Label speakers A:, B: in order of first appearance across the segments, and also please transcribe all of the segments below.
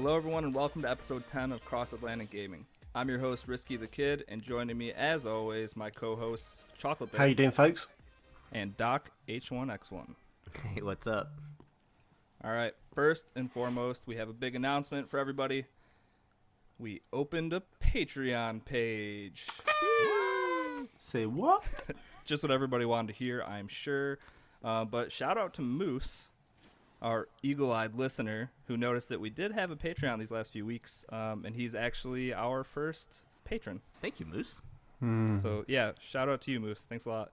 A: Hello everyone and welcome to episode 10 of Cross Atlantic Gaming. I'm your host Risky the Kid, and joining me as always my co-hosts Chocolatebear80
B: How you doing, folks?
A: and DocH1X1.
C: Hey, what's up?
A: Alright, first and foremost, we have a big announcement for everybody. We opened a Patreon page.
B: Say what?
A: Just what everybody wanted to hear, I'm sure. But shout out to Moose, our eagle-eyed listener, who noticed that we did have a Patreon these last few weeks, and he's actually our first patron.
C: Thank you, Moose.
A: So, yeah, shout out to you, Moose. Thanks a lot.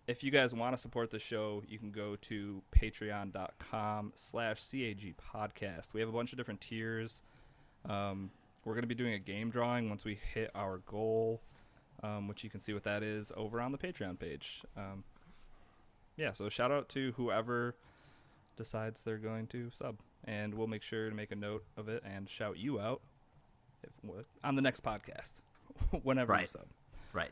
A: If you guys want to support the show, you can go to patreon.com/CAG podcast. We have a bunch of different tiers. We're going to be doing a game drawing once we hit our goal, which you can see what that is over on the Patreon page. Yeah, so shout out to whoever decides they're going to sub, and we'll make sure to make a note of it and shout you out on the next podcast whenever you sub.
C: Right.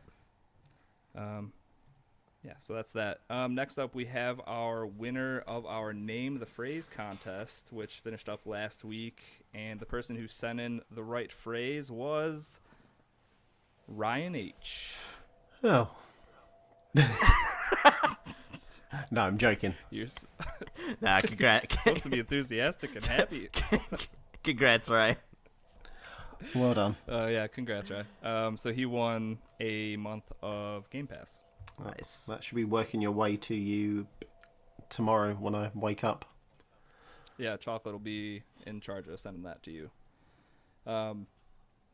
A: Yeah, so that's that. Next up, we have our winner of our Name the Phrase contest, which finished up last week, and the person who sent in the right phrase was Ryan H.
B: Oh. No, I'm joking.
A: You're
C: Nah, congrats.
A: supposed to be enthusiastic and happy.
C: Congrats, Ryan.
B: Well done.
A: Yeah, congrats, Ryan. So he won a month of Game Pass.
C: Nice.
B: That should be working your way to you tomorrow when I wake up.
A: Yeah, Chocolate will be in charge of sending that to you.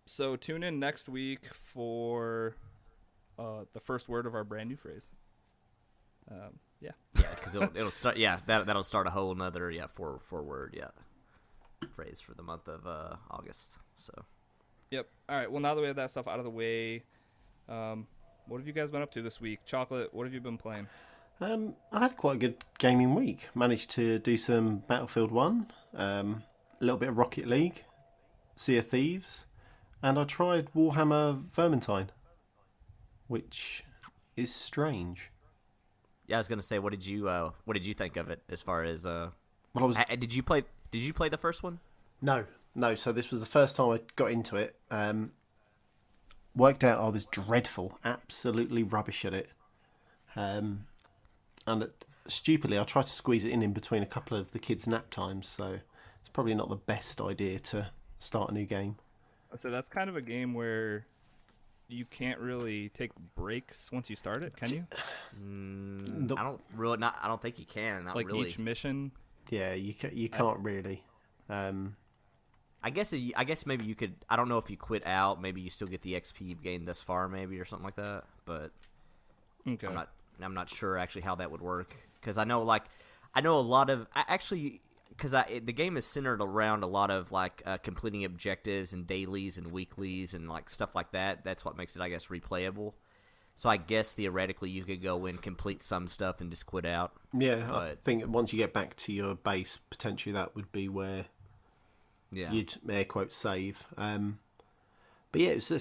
A: So tune in next week for the first word of our brand new phrase. Yeah,
C: because it'll start. Yeah, that'll start a whole nother four word phrase for the month of August. So.
A: Yep. All right. Well, now that we have that stuff out of the way, what have you guys been up to this week? Chocolate, what have you been playing?
B: I had quite a good gaming week. Managed to do some Battlefield 1, a little bit of Rocket League, Sea of Thieves, and I tried Warhammer Vermintide, which is strange.
C: Yeah, I was gonna say, what did you think of it as far as
B: Well, I was
C: did you play the first one?
B: No. So this was the first time I got into it. Worked out I was dreadful, absolutely rubbish at it. And stupidly, I tried to squeeze it in between a couple of the kids' nap times. So it's probably not the best idea to start a new game.
A: So that's kind of a game where you can't really take breaks once you start it, can you?
C: I don't think you can. Not
A: like
C: really.
A: each mission.
B: Yeah, you can't really.
C: I guess maybe you could. I don't know if you quit out. Maybe you still get the XP you've gained thus far, maybe, or something like that. But
A: Okay.
C: I'm not sure actually how that would work, because I know a lot of the game is centered around a lot of completing objectives and dailies and weeklies and stuff like that. That's what makes it, I guess, replayable. So I guess theoretically you could go in, complete some stuff, and just quit out.
B: Yeah, I think once you get back to your base, potentially that would be where you'd air quote save. But yeah, it's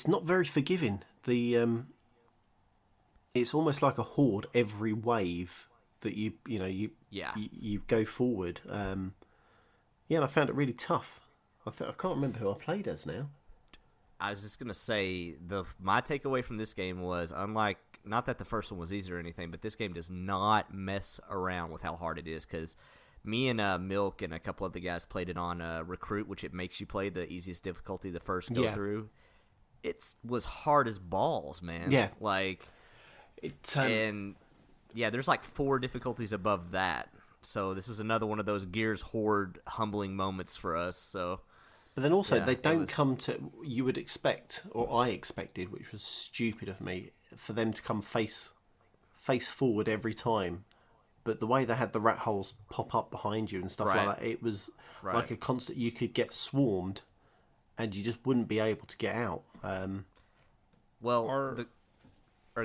B: not very forgiving. It's almost like a horde every wave that you go forward. And I found it really tough. I can't remember who I played as now.
C: I was just gonna say my takeaway from this game was, unlike, not that the first one was easy or anything, but this game does not mess around with how hard it is. Because me and Milk and a couple of the guys played it on Recruit, which it makes you play the easiest difficulty the first go through. It was hard as balls, man.
B: Yeah,
C: and there's 4 difficulties above that. So this was another one of those Gears Horde humbling moments for us. So.
B: But then also, they don't come to... You would expect, or I expected, which was stupid of me, for them to come face forward every time. But the way they had the rat holes pop up behind you and stuff like that, it was like a constant... You could get swarmed, and you just wouldn't be able to get out.
C: Or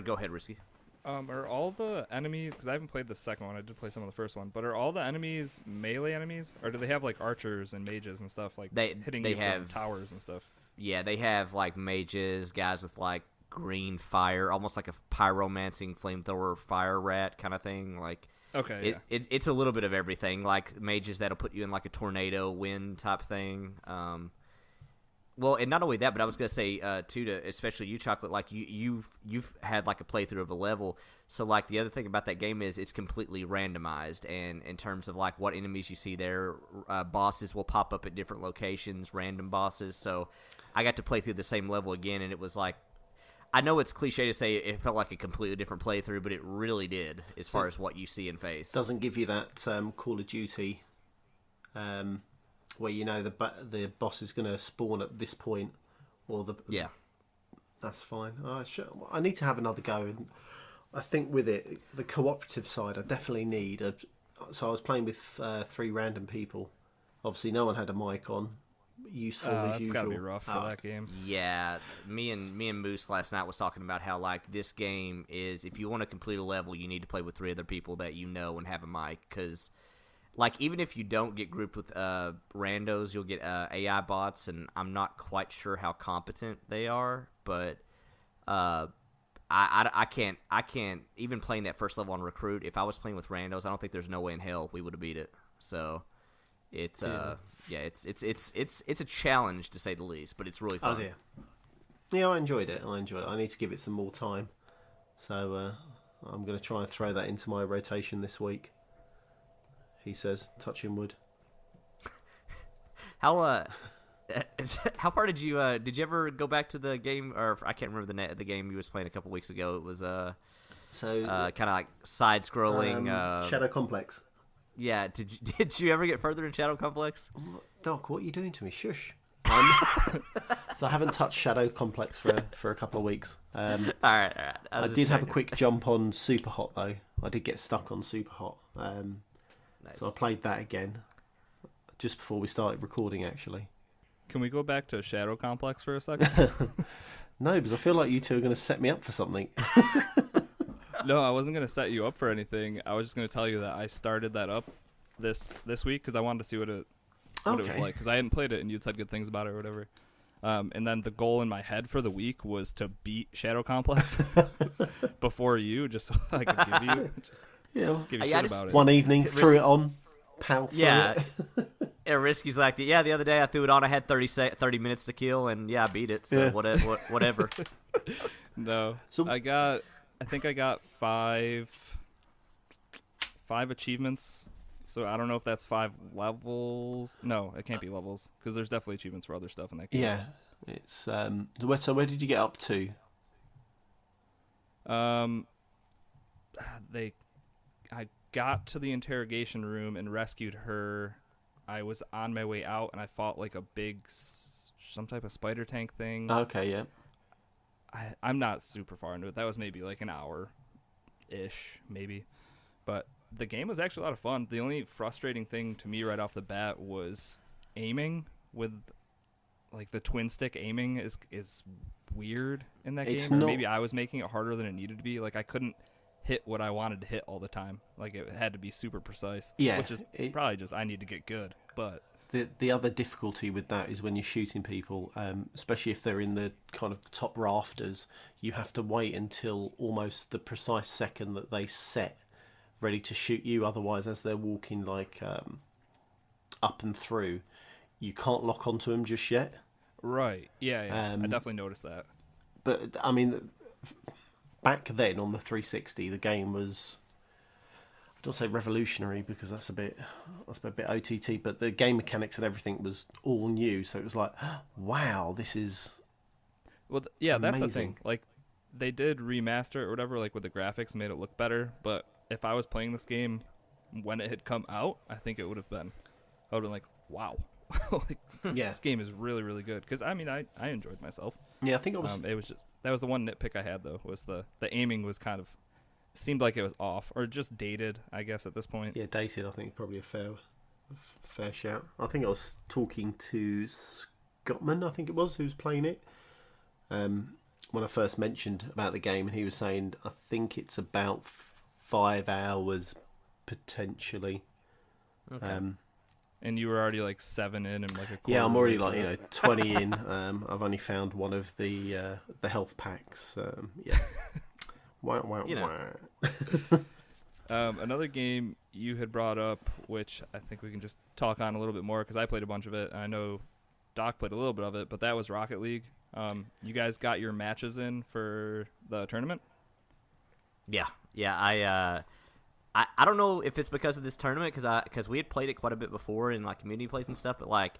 C: go ahead, Risky.
A: Are all the enemies, because I haven't played the second one, I did play some of the first one, but are all the enemies melee enemies? Or do they have archers and mages and stuff, hitting you from towers and stuff?
C: Yeah, they have mages, guys with green fire, almost like a pyromancing flamethrower fire rat kind of thing.
A: Okay,
C: it's a little bit of everything. Like mages that'll put you in like a tornado wind type thing. Well, and not only that, but I was gonna say too, to especially you, Chocolate. Like you've had like a playthrough of a level. So like the other thing about that game is it's completely randomized, and in terms of like what enemies you see there, bosses will pop up at different locations, random bosses. So I got to play through the same level again, and it was like, I know it's cliche to say it felt like a completely different playthrough, but it really did as far as what you see and face.
B: Doesn't give you that Call of Duty. Where you know the boss is going to spawn at this point, or
C: yeah,
B: that's fine. I need to have another go, and I think with it, the cooperative side, I definitely need. So I was playing with 3 random people. Obviously, no one had a mic on. Useful as usual.
A: That's gotta be rough for that game.
C: Yeah, me and Moose last night was talking about how like this game is, if you want to complete a level, you need to play with 3 other people that you know and have a mic, because. Like, even if you don't get grouped with randos, you'll get AI bots, and I'm not quite sure how competent they are, but I can't, even playing that first level on Recruit, if I was playing with randos, I don't think there's no way in hell we would have beat it. So, it's it's a challenge, to say the least, but it's really fun.
B: Oh, dear. Yeah, I enjoyed it. I need to give it some more time. So, I'm going to try and throw that into my rotation this week. He says, touching wood.
C: How far did you ever go back to the game, or I can't remember the game you was playing a couple weeks ago? It was kind of like side scrolling
B: Shadow Complex.
C: Yeah, did you ever get further in Shadow Complex?
B: Doc, what are you doing to me? Shush. So I haven't touched Shadow Complex for a couple of weeks.
C: All right.
B: I did have a quick jump on Super Hot though. I did get stuck on Super Hot.
C: Nice.
B: So I played that again just before we started recording, actually.
A: Can we go back to Shadow Complex for a second?
B: No, because I feel like you two are going to set me up for something.
A: No, I wasn't going to set you up for anything. I was just going to tell you that I started that up this week because I wanted to see what it was like, because I hadn't played it and you'd said good things about it or whatever. And then the goal in my head for the week was to beat Shadow Complex before you, just so I could give you give you shit about it.
B: One evening, threw it on, pow.
C: Yeah. Risky's like, the other day I threw it on. I had 30 minutes to kill, and I beat it. So whatever.
A: No, so I think I got 5 achievements. So I don't know if that's 5 levels. No, it can't be levels, because there's definitely achievements for other stuff in that game.
B: Yeah, it's so where did you get up to?
A: I got to the interrogation room and rescued her. I was on my way out and I fought like a big, some type of spider tank thing.
B: Okay, yeah.
A: I'm not super far into it. That was maybe like an hour-ish, maybe. But the game was actually a lot of fun. The only frustrating thing to me right off the bat was aiming with, like, the twin stick aiming is weird in that game. Or maybe I was making it harder than it needed to be. Like, I couldn't hit what I wanted to hit all the time. Like, it had to be super precise.
B: Yeah.
A: Which is probably just I need to get good. But
B: the other difficulty with that is when you're shooting people, especially if they're in the kind of the top rafters, you have to wait until almost the precise second that they set ready to shoot you. Otherwise, as they're walking like up and through, you can't lock onto them just yet.
A: Right. Yeah. I definitely noticed that.
B: But I mean, back then on the 360, the game was, I don't say revolutionary because that's a bit OTT, but the game mechanics and everything was all new. So it was like, wow, this is amazing.
A: That's the thing. Like, they did remaster it or whatever, like with the graphics, made it look better. But if I was playing this game when it had come out, I think I would have been like, wow. This game is really, really good. Because I mean, I enjoyed myself.
B: Yeah, I think it was.
A: That was the one nitpick I had though, was the aiming was kind of seemed like it was off or just dated, I guess, at this point.
B: Yeah, dated. I think probably a fair shout. I think I was talking to Scottman, I think it was, who was playing it. When I first mentioned about the game, and he was saying, I think it's about 5 hours potentially.
C: Okay.
A: And you were already like 7 in and like a quarter.
B: Yeah, I'm already like 20 in. I've only found one of the health packs. Yeah. Wow.
A: Another game you had brought up, which I think we can just talk on a little bit more because I played a bunch of it. And I know Doc played a little bit of it, but that was Rocket League. You guys got your matches in for the tournament?
C: Yeah. I don't know if it's because of this tournament because we had played it quite a bit before in like community plays and stuff, but like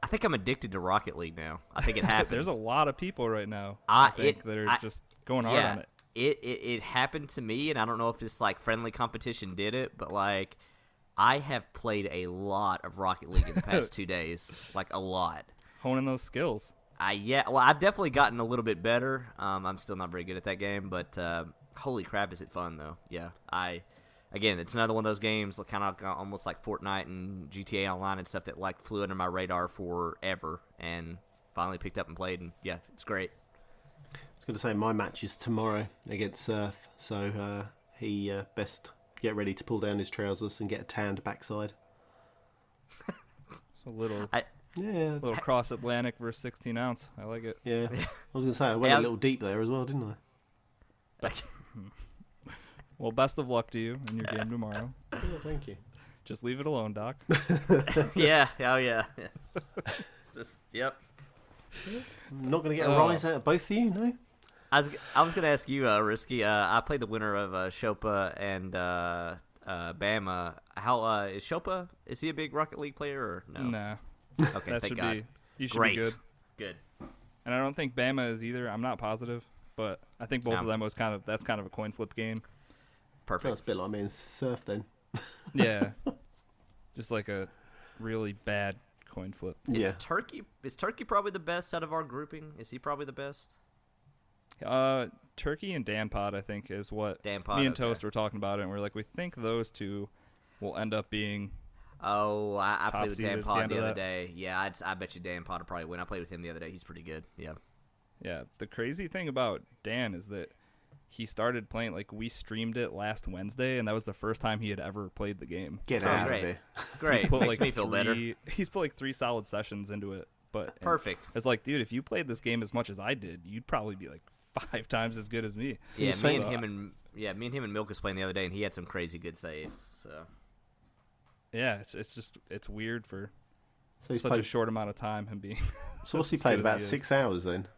C: I think I'm addicted to Rocket League now. I think it happened.
A: There's a lot of people right now I think that are just going hard on it.
C: It happened to me, and I don't know if this like friendly competition did it, but like I have played a lot of Rocket League in the past 2 days, like a lot.
A: Honing those skills.
C: I've definitely gotten a little bit better. I'm still not very good at that game, but holy crap, is it fun though? Yeah, Again, it's another one of those games, kind of almost like Fortnite and GTA Online and stuff that like flew under my radar forever, and finally picked up and played, and yeah, it's great.
B: I was going to say my match is tomorrow against Surf, so he best get ready to pull down his trousers and get a tanned backside.
A: A little,
B: little
A: cross Atlantic versus 16 ounce. I like it.
B: Yeah, I was going to say I went a little deep there as well, didn't I?
A: Well, best of luck to you in your game tomorrow.
B: Yeah, thank you.
A: Just leave it alone, Doc.
C: Yeah. Just, yep.
B: I'm not going to get a rise out of both of you, no?
C: I was going to ask you, Risky. I played the winner of Shopa and Bama. How is Shopa? Is he a big Rocket League player or no?
A: Nah.
C: Okay,
A: that
C: thank
A: should
C: God.
A: You should
C: Great.
A: be good.
C: Good.
A: And I don't think Bama is either. I'm not positive, but I think both of them that's kind of a coin flip game.
C: Perfect.
B: That's a bit like me and Surf then.
A: Yeah. Just like a really bad coin flip.
C: Is Turkey probably the best out of our grouping? Is he probably the best?
A: Turkey and Dan Pod, I think, is what
C: Dan Pod,
A: me and Toast were talking about it, and we're like, we think those two will end up being.
C: Oh, I played with Dan Pod the other
A: that.
C: day. Yeah, I bet you Dan Pod will probably win. I played with him the other day. He's pretty good. Yeah.
A: Yeah. The crazy thing about Dan is that he started playing, like, we streamed it last Wednesday, and that was the first time he had ever played the game.
B: Get out of here.
C: Great. Makes me feel better.
A: He's put like 3 solid sessions into it. But
C: perfect.
A: It's like, dude, if you played this game as much as I did, you'd probably be like 5 times as good as me.
C: Yeah, me and him and Milk was playing the other day, and he had some crazy good saves. So
A: yeah, it's weird for
B: so
A: such a short amount of time him being.
B: So what's he played, about 6 hours then?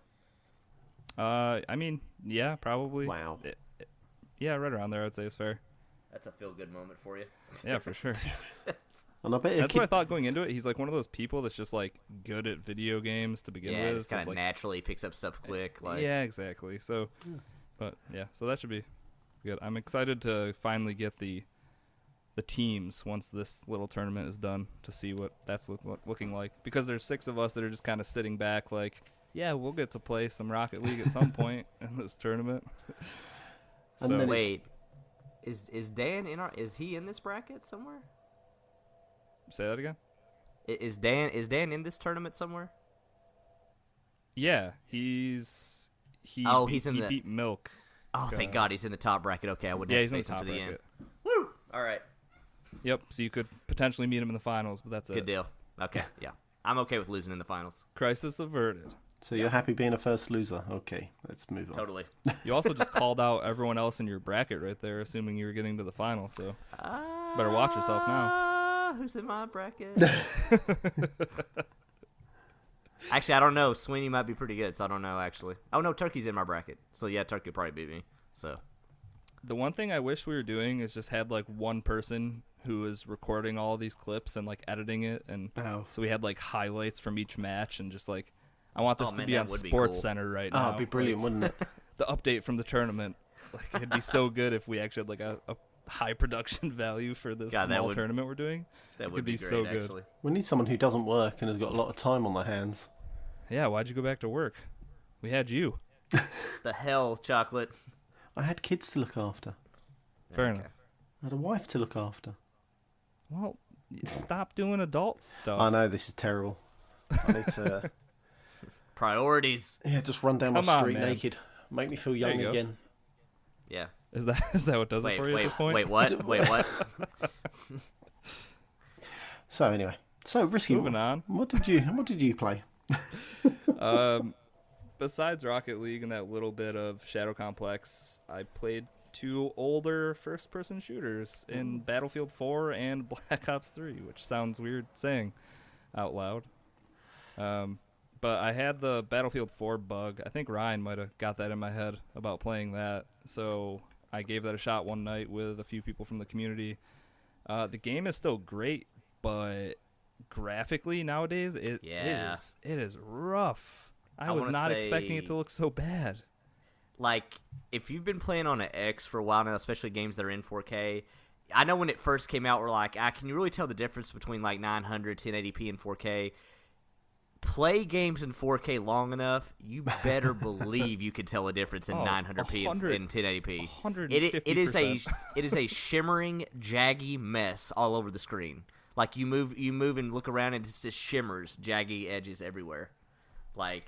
A: I mean, yeah, probably.
B: Wow.
A: Yeah, right around there, I'd say is fair.
C: That's a feel-good moment for you.
A: Yeah, for sure.
B: And I bet
A: that's what I thought going into it. He's like one of those people that's just like good at video games to begin with.
C: Yeah, just kind of
A: like,
C: naturally picks up stuff quick. Like.
A: Yeah, exactly. So, but yeah, so that should be good. I'm excited to finally get the teams once this little tournament is done to see what that's looking like. Because there's 6 of us that are just kind of sitting back like, yeah, we'll get to play some Rocket League at some point in this tournament.
B: So,
C: wait, is Dan is he in this bracket somewhere?
A: Say that again.
C: Is Dan in this tournament somewhere?
A: Yeah, he beat Milk.
C: Oh, thank God, he's in the top bracket. Okay, I wouldn't have to face him to the end. Woo! All right.
A: Yep. So you could potentially meet him in the finals, but that's
C: Good deal. Okay. Yeah, I'm okay with losing in the finals.
A: Crisis averted.
B: So you're happy being a first loser? Okay, let's move on.
C: Totally.
A: You also just called out everyone else in your bracket right there, assuming you were getting to the final. So better watch yourself now.
C: Who's in my bracket? Actually, I don't know. Sweeney might be pretty good, so I don't know, actually. Oh, no, Turkey's in my bracket. So, yeah, Turkey will probably beat me. So
A: the one thing I wish we were doing is just had, like, one person who is recording all these clips and, like, editing it. And so we had, like, highlights from each match and just, like, I want this to be on Sports Center right now.
B: Oh, it'd be brilliant, wouldn't it?
A: The update from the tournament. Like, it'd be so good if we actually had, like, a high production value for this small tournament we're doing.
C: That would be great,
A: so good.
C: Actually.
B: We need someone who doesn't work and has got a lot of time on their hands.
A: Yeah, why'd you go back to work? We had you.
C: The hell, Chocolate.
B: I had kids to look after.
A: Fair enough.
B: I had a wife to look after.
A: Well, stop doing adult stuff.
B: I know, this is terrible. I need to...
C: Priorities.
B: Yeah, just run down my street naked. Make me feel young again.
C: Yeah.
A: Is that what does it for you at this point?
C: Wait, what? Wait, what?
B: So anyway, Risky.
A: Moving on.
B: What did you play?
A: Besides Rocket League and that little bit of Shadow Complex, I played to older first-person shooters in Battlefield 4 and Black Ops 3, which sounds weird saying out loud. But I had the Battlefield 4 bug. I think Ryan might have got that in my head about playing that. So I gave that a shot one night with a few people from the community. The game is still great, but graphically nowadays, it is rough. I was not expecting it to look so bad.
C: Like, if you've been playing on an X for a while now, especially games that are in 4K, I know when it first came out, we're like, can you really tell the difference between like 900, 1080p, and 4K? Play games in 4K long enough, you better believe you can tell a difference in 900p and 1080p.
A: 150%.
C: It is a shimmering, jaggy mess all over the screen. Like, you move and look around, and it just shimmers, jaggy edges everywhere. Like,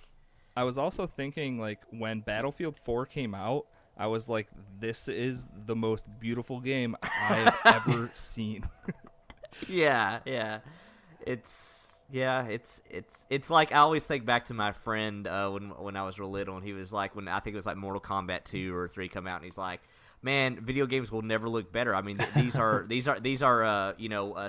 A: I was also thinking, like, when Battlefield 4 came out, I was like, this is the most beautiful game I've ever seen.
C: Yeah. It's like, I always think back to my friend when I was real little, and he was like, when I think it was like Mortal Kombat 2 or 3 come out, and he's like, man, video games will never look better. I mean, these are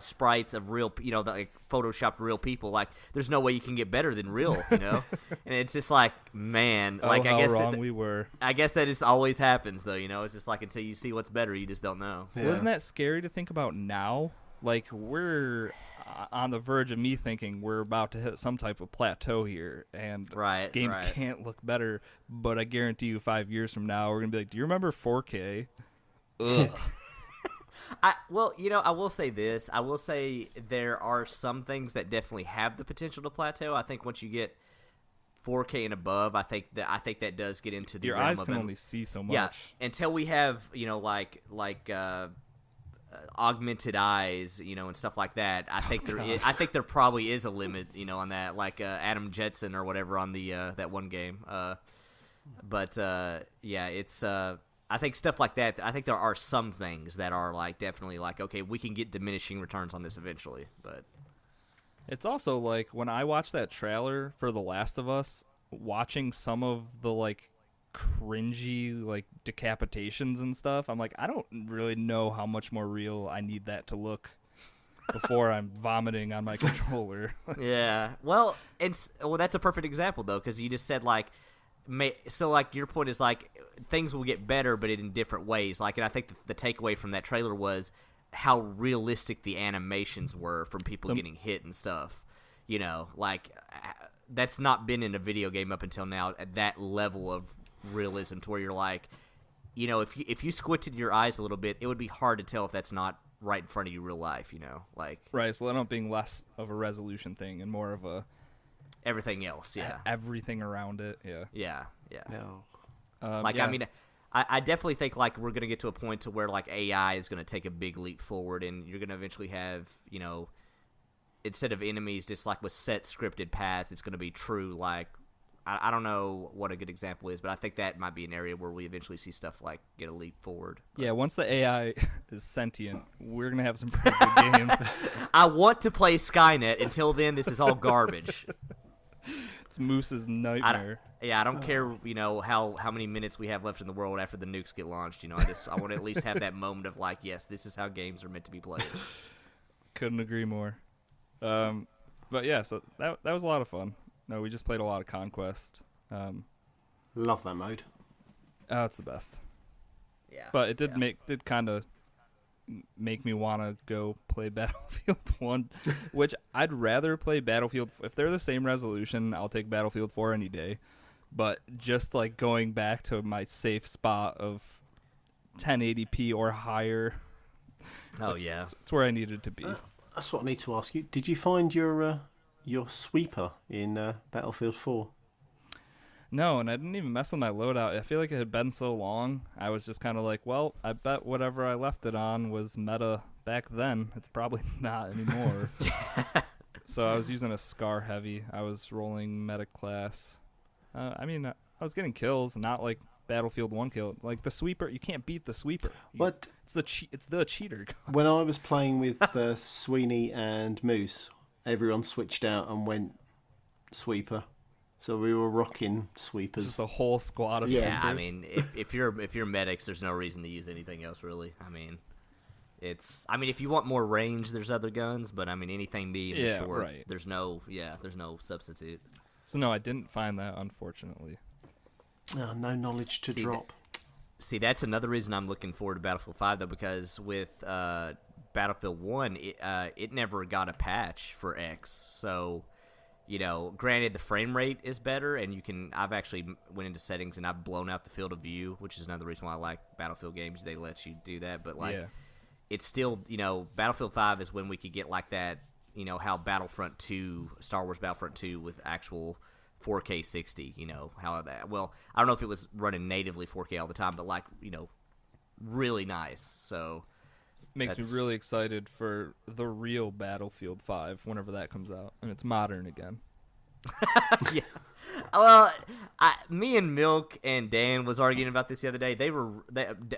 C: sprites of real, like photoshopped real people. Like, there's no way you can get better than real, And it's just like, man, like,
A: how
C: I guess
A: wrong we were.
C: I guess that just always happens, though. It's just like, until you see what's better, you just don't know.
A: Yeah. Wasn't that scary to think about now? Like, we're on the verge of me thinking we're about to hit some type of plateau here, and games can't look better. But I guarantee you 5 years from now, we're going to be like, do you remember 4K? Ugh.
C: I will say this. I will say there are some things that definitely have the potential to plateau. I think once you get 4K and above, I think that does get into the
A: your
C: realm
A: eyes
C: of
A: can only see so much.
C: Yeah, until we have augmented eyes, and stuff like that. I think there probably is a limit, on that, like Adam Jetson or whatever on the that one game. It's I think stuff like that. I think there are some things that are like definitely like, okay, we can get diminishing returns on this eventually, but
A: it's also like when I watched that trailer for The Last of Us, watching some of the like cringy like decapitations and stuff, I'm like, I don't really know how much more real I need that to look before I'm vomiting on my controller.
C: Yeah, well, that's a perfect example though, because you just said like, so like your point is like things will get better, but in different ways. Like, and I think the takeaway from that trailer was how realistic the animations were from people getting hit and stuff. Like, that's not been in a video game up until now at that level of realism, to where you're like, if you squinted your eyes a little bit, it would be hard to tell if that's not right in front of you real life, like, right. So
A: that not being less of a resolution thing and more of a
C: everything else,
A: everything around it,
C: yeah.
B: No.
C: I mean, I definitely think like we're gonna get to a point to where like AI is gonna take a big leap forward, and you're gonna eventually have, instead of enemies just like with set scripted paths, it's gonna be true, like, I don't know what a good example is, but I think that might be an area where we eventually see stuff like get a leap forward. But
A: yeah, once the AI is sentient, we're going to have some pretty good games.
C: I want to play Skynet. Until then, this is all garbage.
A: It's Moose's nightmare.
C: I don't care, how many minutes we have left in the world after the nukes get launched. I want to at least have that moment of like, yes, this is how games are meant to be played.
A: Couldn't agree more. But yeah, so that was a lot of fun. No, we just played a lot of Conquest.
B: Love that mode.
A: Oh, it's the best.
C: Yeah.
A: But it did kind of make me want to go play Battlefield 1, which I'd rather play Battlefield. If they're the same resolution, I'll take Battlefield 4 any day. But just like going back to my safe spot of 1080p or higher. It's where I needed to be.
B: That's what I need to ask you. Did you find your sweeper in Battlefield 4?
A: No, and I didn't even mess with my loadout. I feel like it had been so long. I was just kind of like, well, I bet whatever I left it on was meta back then. It's probably not anymore. So I was using a Scar Heavy. I was rolling meta class. I was getting kills, not like Battlefield 1 kill. Like the sweeper, you can't beat the sweeper.
B: What?
A: It's the cheater.
B: When I was playing with Sweeney and Moose, everyone switched out and went sweeper. So we were rocking sweepers.
A: Just a whole squad of
C: Yeah, I
A: sweepers.
C: mean, if you're medics, there's no reason to use anything else really. I mean, if you want more range, there's other guns, but I mean, anything medium short,
A: right.
C: there's no substitute.
A: So no, I didn't find that, unfortunately.
B: Oh, no knowledge to drop.
C: See, that's another reason I'm looking forward to Battlefield 5, though, because with Battlefield 1, it never got a patch for X. So, granted, the frame rate is better, and I've actually went into settings and I've blown out the field of view, which is another reason why I like Battlefield games. They let you do that, but it's still, Battlefield 5 is when we could get like that, how Battlefront 2, Star Wars Battlefront 2 with actual 4K 60, how that, well, I don't know if it was running natively 4K all the time, but really nice. So
A: makes me really excited for the real Battlefield 5 whenever that comes out, and it's modern again.
C: Yeah. Well, me and Milk and Dan was arguing about this the other day. They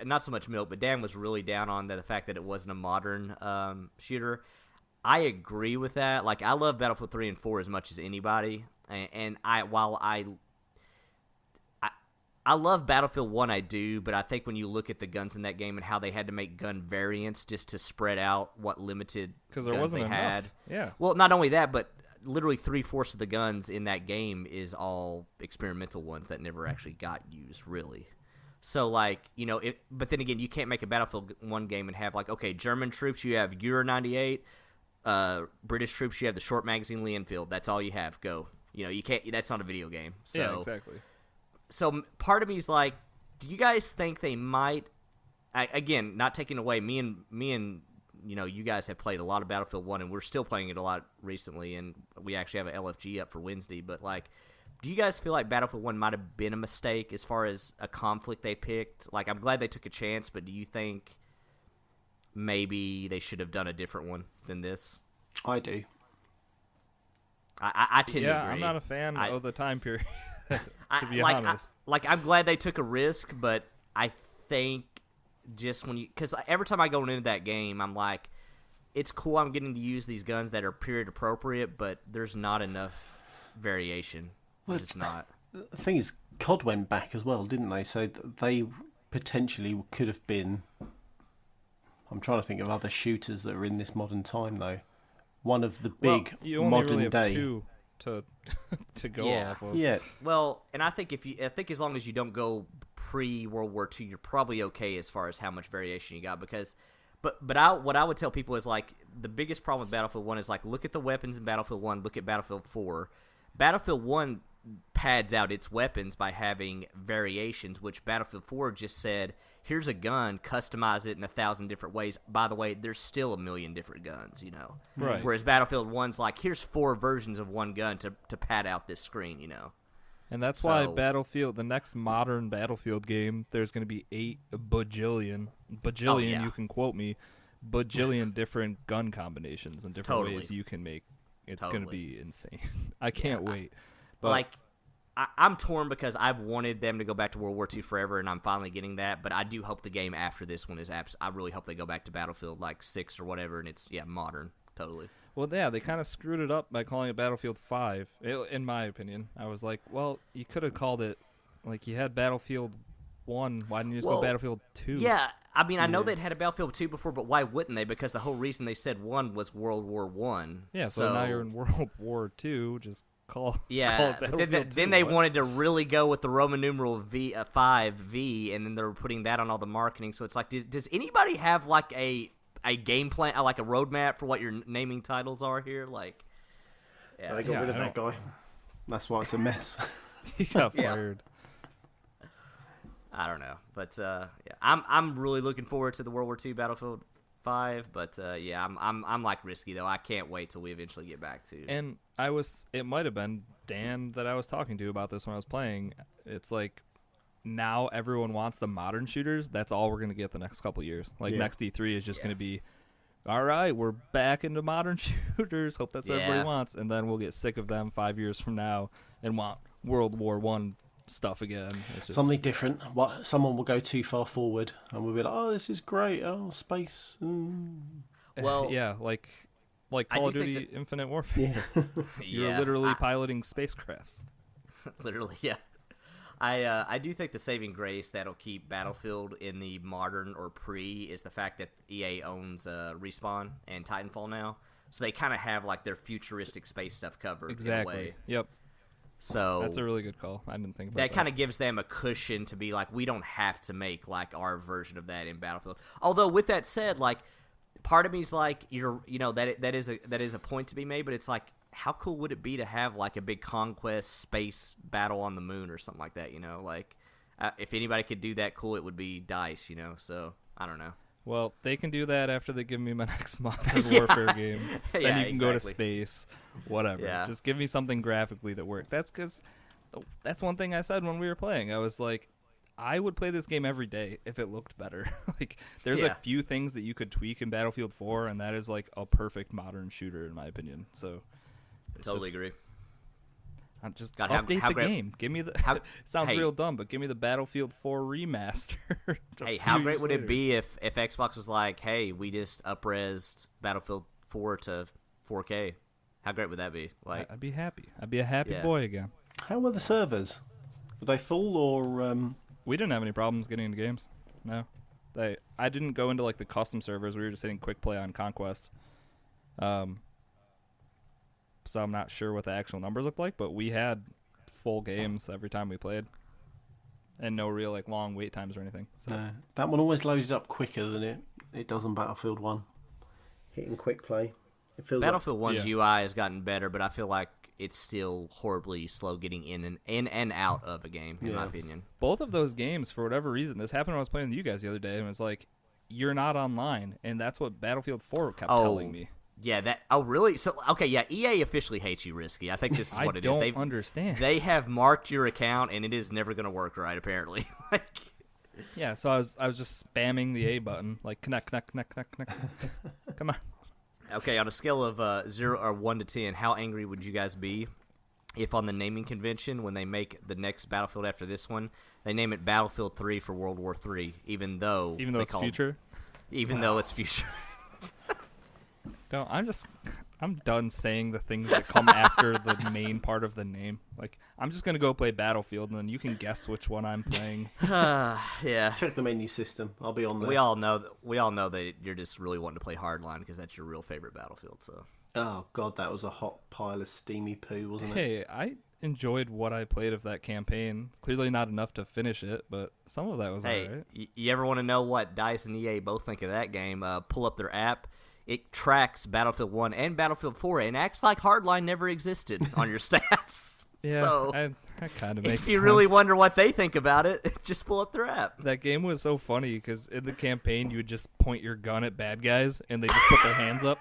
C: not so much Milk, but Dan was really down on the fact that it wasn't a modern shooter. I agree with that. Like, I love Battlefield 3 and 4 as much as anybody, and while I love Battlefield 1, I do, but I think when you look at the guns in that game and how they had to make gun variants just to spread out what limited
A: Because there
C: guns
A: wasn't
C: they
A: enough.
C: had.
A: Yeah.
C: Well, not only that, but literally 3/4 of the guns in that game is all experimental ones that never actually got used, really. So, but then again, you can't make a Battlefield 1 game and have, German troops, you have Euro 98, British troops, you have the short magazine Lee Enfield. That's all you have. Go. You can't. That's not a video game. So,
A: yeah, exactly.
C: So part of me is like, do you guys think they might? Again, not taking away me and you guys have played a lot of Battlefield 1, and we're still playing it a lot recently, and we actually have an LFG up for Wednesday. But do you guys feel like Battlefield 1 might have been a mistake as far as a conflict they picked? I'm glad they took a chance, but do you think maybe they should have done a different one than this?
B: I do.
C: I tend to agree.
A: I'm not a fan of the time period. To be honest,
C: I'm glad they took a risk, but I think just because every time I go into that game, I'm like, it's cool. I'm getting to use these guns that are period appropriate, but there's not enough variation. It's not.
B: The thing is, COD went back as well, didn't they? So they potentially could have been. I'm trying to think of other shooters that are in this modern time, though. One of the big
A: you only
B: modern
A: really have
B: day.
A: two to go off of.
B: Yeah.
C: Well, and I think as long as you don't go pre-World War II, you're probably okay as far as how much variation you got. Because, what I would tell people is the biggest problem with Battlefield 1 is look at the weapons in Battlefield 1, look at Battlefield 4. Battlefield 1 pads out its weapons by having variations, which Battlefield 4 just said, here's a gun, customize it in 1,000 different ways. By the way, there's still 1,000,000 different guns,
A: Right.
C: Whereas Battlefield 1's here's 4 versions of one gun to pad out this screen,
A: And that's why Battlefield, the next modern Battlefield game, there's going to be 8 bajillion, you can quote me, bajillion different gun combinations and different ways you can make. It's going to be insane. I can't wait. But
C: I'm torn because I've wanted them to go back to World War II forever, and I'm finally getting that. But I do hope the game after this one is I really hope they go back to Battlefield 6 or whatever, and it's modern, totally.
A: Well, yeah, they kind of screwed it up by calling it Battlefield 5. In my opinion, I was like, well, you could have called it you had Battlefield 1. Why didn't you just go Battlefield 2?
C: Yeah, I mean, I know they'd had a Battlefield 2 before, but why wouldn't they? Because the whole reason they said 1 was World War 1.
A: Yeah, so now you're in World War 2. Just call
C: it
A: Battlefield 2.
C: Then they wanted to really go with the Roman numeral 5V, and then they're putting that on all the marketing. So it's does anybody have a game plan, a roadmap for what your naming titles are here?
B: They got rid of that guy. That's why it's a mess.
A: He got fired.
C: I don't know, but I'm really looking forward to the World War II Battlefield 5. But I'm risky though. I can't wait till we eventually get back to.
A: And it might have been Dan that I was talking to about this when I was playing. It's now everyone wants the modern shooters. That's all we're gonna get the next couple years. Next E3 is just gonna be, all right, we're back into modern shooters. Hope that's what everybody wants, and then we'll get sick of them 5 years from now and want World War I stuff again.
B: Something different. Someone will go too far forward, and we'll be like, "Oh, this is great! Oh, space."
C: Well,
A: yeah, like Call of Duty Infinite Warfare.
B: Yeah.
A: You're literally piloting spacecrafts.
C: Literally, yeah. I do think the saving grace that'll keep Battlefield in the modern or pre is the fact that EA owns Respawn and Titanfall now, so they kind of have like their futuristic space stuff covered.
A: Exactly.
C: In a way.
A: Yep.
C: So
A: that's a really good call. I didn't think about that.
C: That kind of gives them a cushion to be like, we don't have to make like our version of that in Battlefield. Although with that said, like part of me is like, that is a point to be made, but it's like, how cool would it be to have like a big conquest space battle on the moon or something like that? Like if anybody could do that, cool, it would be DICE. So I don't know.
A: Well, they can do that after they give me my next Modern Warfare game. Then you can go to space, whatever.
C: Yeah.
A: Just give me something graphically that worked. That's one thing I said when we were playing. I was like, I would play this game every day if it looked better. Like, there's a few things that you could tweak in Battlefield 4, and that is like a perfect modern shooter in my opinion. So.
C: Totally agree.
A: I'm just update the game. Give me the. It sounds real dumb, but give me the Battlefield 4 remaster.
C: Hey, how great would it be if Xbox was like, "Hey, we just up-resed Battlefield 4 to 4K"? How great would that be? Like,
A: I'd be happy. I'd be a happy boy again.
B: How were the servers? Were they full or?
A: We didn't have any problems getting into games. No, I didn't go into like the custom servers. We were just hitting quick play on Conquest. So I'm not sure what the actual numbers look like, but we had full games every time we played, and no real like long wait times or anything. So.
B: No, that one always loaded up quicker than it does on Battlefield 1. Hitting quick play, it feels
C: Battlefield
B: like,
C: 1's UI has gotten better, but I feel like it's still horribly slow getting in and out of a game, in my opinion.
A: Both of those games, for whatever reason, this happened when I was playing with you guys the other day, and it was like, you're not online, and that's what Battlefield 4 kept telling me.
C: Yeah, that. Oh, really? So, okay, yeah. EA officially hates you, Risky. I think this is what it is.
A: I don't understand.
C: They have marked your account, and it is never going to work right. Apparently.
A: Yeah. So I was just spamming the A button, like connect. Come on.
C: Okay, on a scale of 0 or 1 to 10, how angry would you guys be if on the naming convention, when they make the next Battlefield after this one, they name it Battlefield 3 for World War 3, even though
A: it's future?
C: Even though it's future.
A: No, I'm done saying the things that come after the main part of the name. Like, I'm just going to go play Battlefield, and then you can guess which one I'm playing.
C: Yeah.
B: Check the menu system. I'll be on there.
C: We all know that you're just really wanting to play Hardline because that's your real favorite Battlefield. So.
B: Oh, God, that was a hot pile of steamy poo, wasn't it?
A: Hey, I enjoyed what I played of that campaign. Clearly not enough to finish it, but some of that was all right.
C: You ever want to know what DICE and EA both think of that game? Pull up their app. It tracks Battlefield 1 and Battlefield 4 and acts like Hardline never existed on your stats.
A: Yeah,
C: so
A: that kind of makes sense.
C: If you really wonder what they think about it, just pull up their app.
A: That game was so funny because in the campaign, you would just point your gun at bad guys, and they just put their hands up.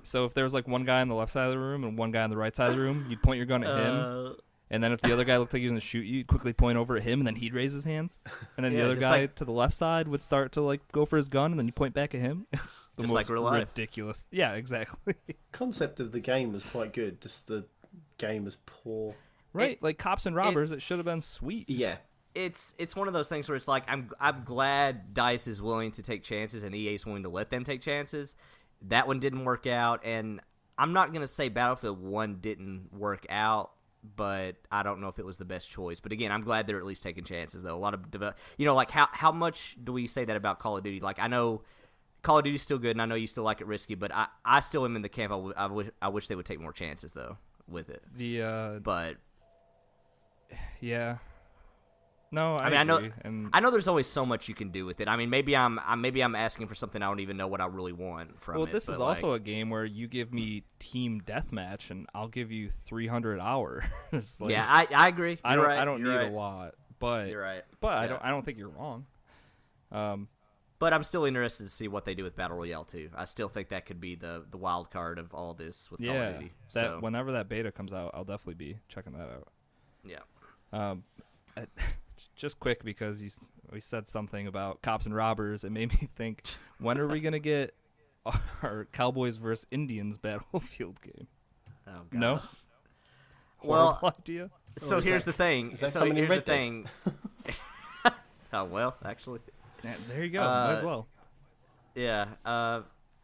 A: So if there was like one guy on the left side of the room and one guy on the right side of the room, you'd point your gun at him. And then if the other guy looked like he was going to shoot you, you'd quickly point over at him, and then he'd raise his hands. And then the other guy to the left side would start to like go for his gun, and then you point back at him. It's the
C: just
A: most
C: like real life.
A: Ridiculous. Yeah, exactly.
B: Concept of the game was quite good. Just the game was poor.
A: Right, like Cops and Robbers, it should have been sweet.
B: Yeah.
C: It's one of those things where it's like I'm glad DICE is willing to take chances and EA is willing to let them take chances. That one didn't work out, and I'm not gonna say Battlefield 1 didn't work out, but I don't know if it was the best choice. But again, I'm glad they're at least taking chances, though. A lot of like how much do we say that about Call of Duty? Like, I know Call of Duty's still good, and I know you still like it risky, but I still am in the camp. I wish they would take more chances though with it. But
A: yeah. No,
C: I mean,
A: agree.
C: I know there's always so much you can do with it. I mean, maybe I'm asking for something I don't even know what I really want from it.
A: Well, this is also a game where you give me team deathmatch, and I'll give you 300 hours. Like,
C: yeah, I agree.
A: I don't need a lot, but
C: you're right.
A: But I don't think you're wrong.
C: But I'm still interested to see what they do with Battle Royale too. I still think that could be the wild card of all this with Call of Duty.
A: So whenever that beta comes out, I'll definitely be checking that out.
C: Yeah.
A: Just quick, because we said something about Cops and Robbers, it made me think, when are we going to get our Cowboys versus Indians Battlefield game?
C: Oh, God.
A: No?
C: Well,
A: idea?
C: So here's the thing.
B: So here's the
C: thing. Oh, well, actually.
A: Yeah, there you go. Might as well.
C: Yeah. I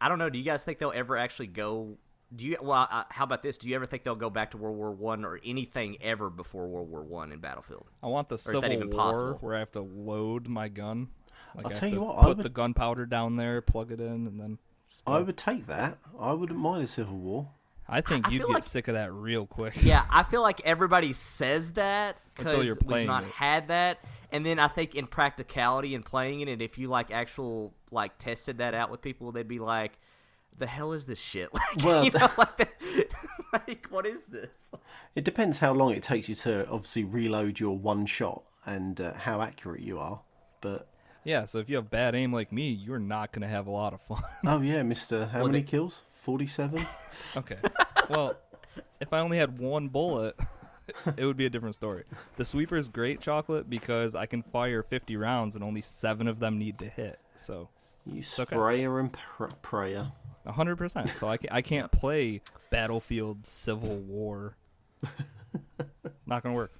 C: don't know. Do you guys think they'll ever actually go How about this? Do you ever think they'll go back to World War One or anything ever before World War One in Battlefield?
A: I want the Civil
C: that even
A: War
C: possible?
A: where I have to load my gun. Like
B: I'll
A: I
B: tell
A: have
B: you
A: to
B: what,
A: put the gunpowder down there, plug it in, and then.
B: I would take that. I wouldn't mind a Civil War.
A: I think
C: I
A: you'd
C: feel
A: get
C: like-
A: sick of that real quick.
C: Yeah, I feel like everybody says that
A: Until
C: because
A: you're
C: we've
A: playing
C: not
A: it.
C: had that, and then I think in practicality and playing it, and if you like tested that out with people, they'd be like, "The hell is this shit?" Like,
B: Well,
C: like what is this?
B: It depends how long it takes you to obviously reload your one shot and how accurate you are. But
A: Yeah, so if you have bad aim like me, you're not going to have a lot of fun.
B: oh yeah, Mister, how many kills? 47.
A: Okay. Well, if I only had one bullet, it would be a different story. The sweeper is great, Chocolate, because I can fire 50 rounds and only 7 of them need to hit. So
B: You
A: okay.
B: sprayer and prayer.
A: 100%. So I can't play Battlefield Civil War. Not going to work.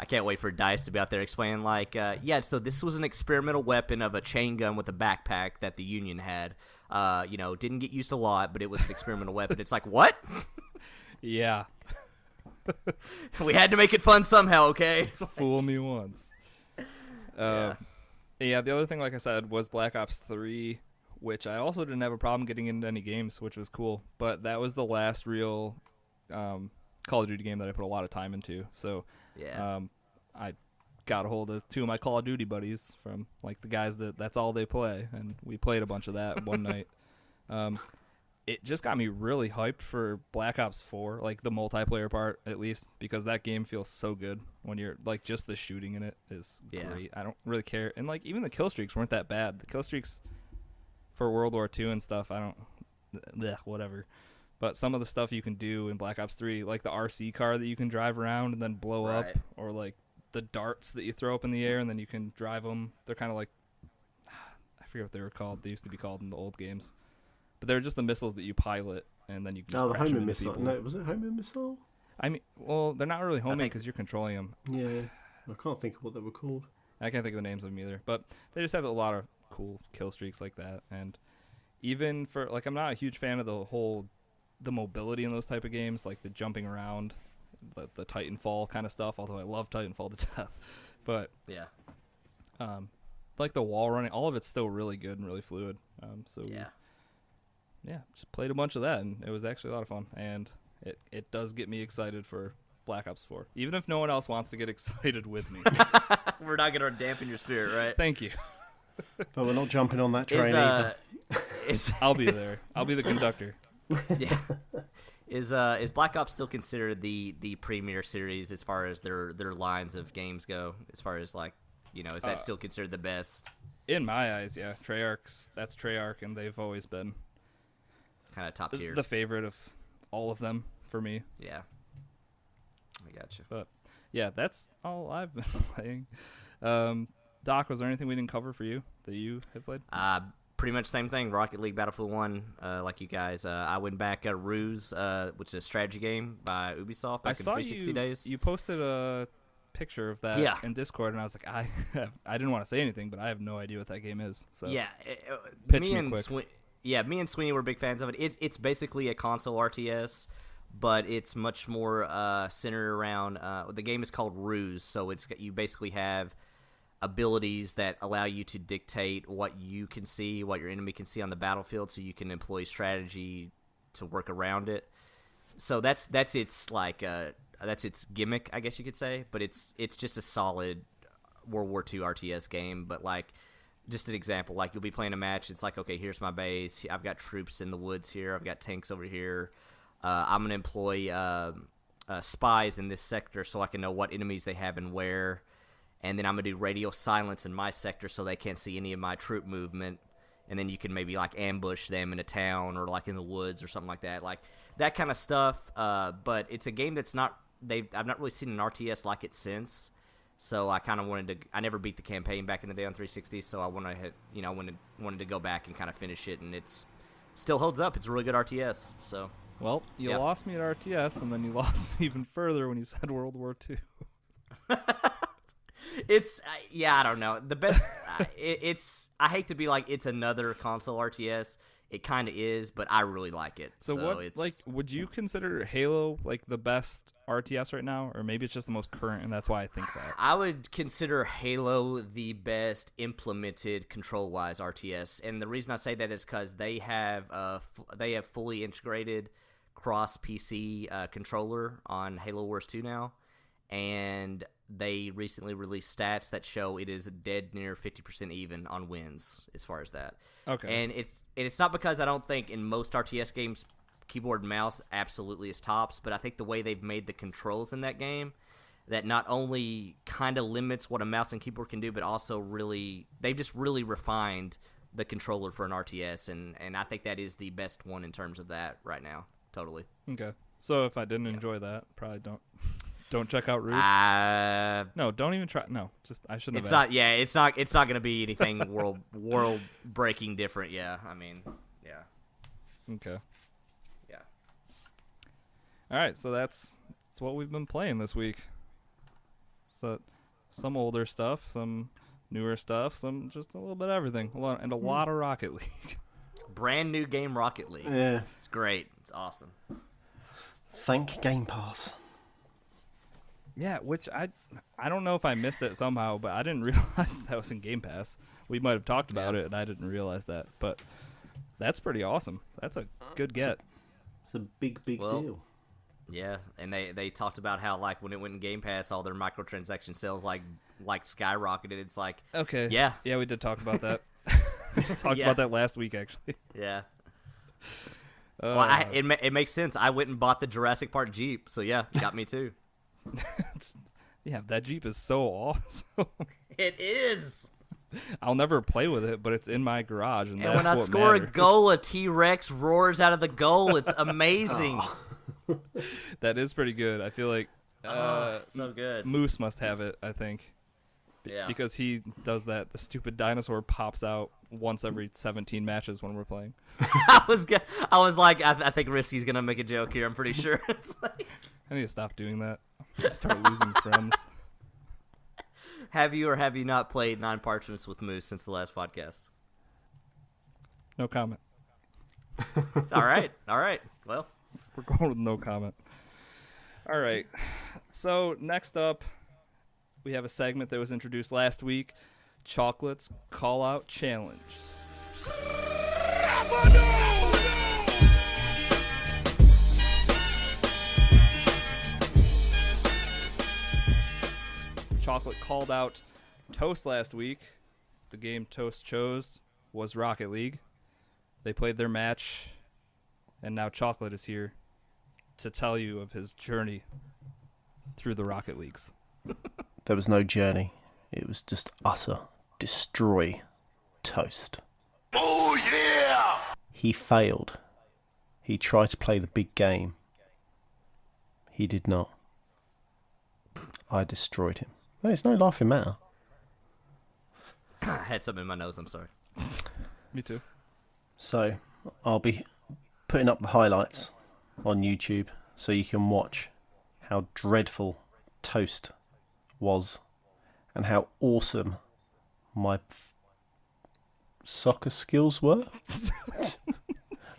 C: I can't wait for Dice to be out there explaining, like, so this was an experimental weapon of a chain gun with a backpack that the Union had. Didn't get used a lot, but it was an experimental weapon. It's like, what?
A: Yeah.
C: We had to make it fun somehow, okay?
A: Fool me once. Yeah, the other thing, like I said, was Black Ops 3, which I also didn't have a problem getting into any games, which was cool. But that was the last real Call of Duty game that I put a lot of time into. So
C: Yeah.
A: I got a hold of 2 of my Call of Duty buddies from like the guys that's all they play, and we played a bunch of that one night. It just got me really hyped for Black Ops 4, like the multiplayer part at least, because that game feels so good when you're like just the shooting in it is great. I don't really care, and like even the kill streaks weren't that bad. The kill streaks for World War II and stuff, whatever. But some of the stuff you can do in Black Ops 3, like the RC car that you can drive around and then blow up, or like the darts that you throw up in the air and then you can drive them. They're kind of like, I forget what they were called. They used to be called in the old games. But they're just the missiles that you pilot and then you can just
B: the
A: crash them
B: homing
A: into
B: missile.
A: people.
B: No, was it homing missile?
A: I mean, well, they're not really homing because you're controlling them.
B: Yeah, I can't think of what they were called.
A: I can't think of the names of them either. But they just have a lot of cool kill streaks like that. And even for, like, I'm not a huge fan of the mobility in those type of games, like the jumping around, the Titanfall kind of stuff, although I love Titanfall to death. But
C: Yeah.
A: like the wall running, all of it's still really good and really fluid. Just played a bunch of that, and it was actually a lot of fun. And it does get me excited for Black Ops 4, even if no one else wants to get excited with me.
C: We're not going to dampen your spirit, right?
A: Thank you.
B: But we're not jumping on that train either.
A: I'll be there. I'll be the conductor.
C: Yeah. Is Black Ops still considered the premier series as far as their lines of games go? As far as like, is that still considered the best?
A: In my eyes, yeah. That's Treyarch, and they've always been
C: Kind of top tier.
A: the favorite of all of them for me.
C: Yeah. I got you.
A: But yeah, that's all I've been playing. Doc, was there anything we didn't cover for you that you have played?
C: Pretty much same thing. Rocket League, Battlefield 1, like you guys. I went back at Ruse, which is a strategy game by Ubisoft back in 360 days.
A: You posted a picture of that in Discord, and I was like, I didn't want to say anything, but I have no idea what that game is. So
C: Yeah,
A: pitch
C: me
A: me
C: and
A: quick.
C: me and Sweeney were big fans of it. It's basically a console RTS, but it's much more centered around. The game is called Ruse, so you basically have abilities that allow you to dictate what you can see, what your enemy can see on the battlefield, so you can employ strategy to work around it. So that's its like that's its gimmick, I guess you could say. But it's just a solid World War II RTS game. But like, just an example, like you'll be playing a match. It's like, okay, here's my base. I've got troops in the woods here. I've got tanks over here. I'm gonna employ spies in this sector so I can know what enemies they have and where. And then I'm going to do radio silence in my sector so they can't see any of my troop movement. And then you can maybe, like, ambush them in a town or, like, in the woods or something like that. Like, that kind of stuff. But it's a game that's not – I've not really seen an RTS like it since. So I kind of wanted to – I never beat the campaign back in the day on 360, so I wanted to go back and kind of finish it. And it's still holds up. It's a really good RTS. So
A: Well, you lost me at RTS, and then you lost me even further when you said World War II.
C: It's I don't know. The best it's I hate to be like it's another console RTS. it kind of is, but I really like it.
A: So what,
C: it's,
A: like, would you consider Halo like the best RTS right now, or maybe it's just the most current, and that's why I think that?
C: I would consider Halo the best implemented control-wise RTS, and the reason I say that is because they have fully integrated cross PC controller on Halo Wars 2 now, and they recently released stats that show it is dead near 50% even on wins as far as that.
A: Okay.
C: And it's not because I don't think in most RTS games keyboard and mouse absolutely is tops, but I think the way they've made the controls in that game that not only kind of limits what a mouse and keyboard can do, but also they've just really refined the controller for an RTS, and I think that is the best one in terms of that right now. Totally.
A: Okay. So if I didn't enjoy that, probably don't check out Roost. No, don't even try. No, just I shouldn't
C: It's
A: have asked.
C: not. Yeah, it's not. It's not going to be anything world breaking different. Yeah, I mean, yeah.
A: Okay.
C: Yeah.
A: All right, so that's what we've been playing this week. So some older stuff, some newer stuff, some just a little bit of everything, and a lot of Rocket League.
C: Brand new game, Rocket League.
B: Yeah.
C: It's great. It's awesome.
B: Thank Game Pass.
A: Yeah, which I don't know if I missed it somehow, but I didn't realize that was in Game Pass. We might have talked about it, and I didn't realize that. But that's pretty awesome. That's a good get.
B: It's a big deal.
C: Yeah, and they talked about how like when it went in Game Pass, all their microtransaction sales like skyrocketed. It's like
A: Okay.
C: yeah,
A: we did talk about that. Talked
C: Yeah.
A: about that last week, actually.
C: yeah. Well, it makes sense. I went and bought the Jurassic Park Jeep, so yeah, got me too.
A: Yeah, that Jeep is so awesome.
C: It is.
A: I'll never play with it, but it's in my garage, and
C: And
A: that's
C: when I
A: what
C: score
A: matters.
C: a goal, a T-Rex roars out of the goal. It's amazing.
A: That is pretty good. I feel like
C: So good.
A: Moose must have it, I think.
C: Yeah.
A: Because he does that. The stupid dinosaur pops out once every 17 matches when we're playing.
C: I was like, I think Risky's gonna make a joke here. I'm pretty sure. It's like,
A: I need to stop doing that. Start losing friends.
C: have you or have you not played Nine Parchments with Moose since the last podcast?
A: No comment.
C: All right. Well,
A: We're going with no comment. All right. So next up, we have a segment that was introduced last week, Chocolate's Callout Challenge. Chocolate called out Toast last week. The game Toast chose was Rocket League. They played their match, and now Chocolate is here to tell you of his journey through the Rocket Leagues.
B: There was no journey. It was just utter destroy Toast. Oh, yeah! He failed. He tried to play the big game. He did not. I destroyed him. There's no laughing matter.
C: I had something in my nose. I'm sorry.
A: Me too.
B: So I'll be putting up the highlights on YouTube so you can watch how dreadful Toast was and how awesome my soccer skills were.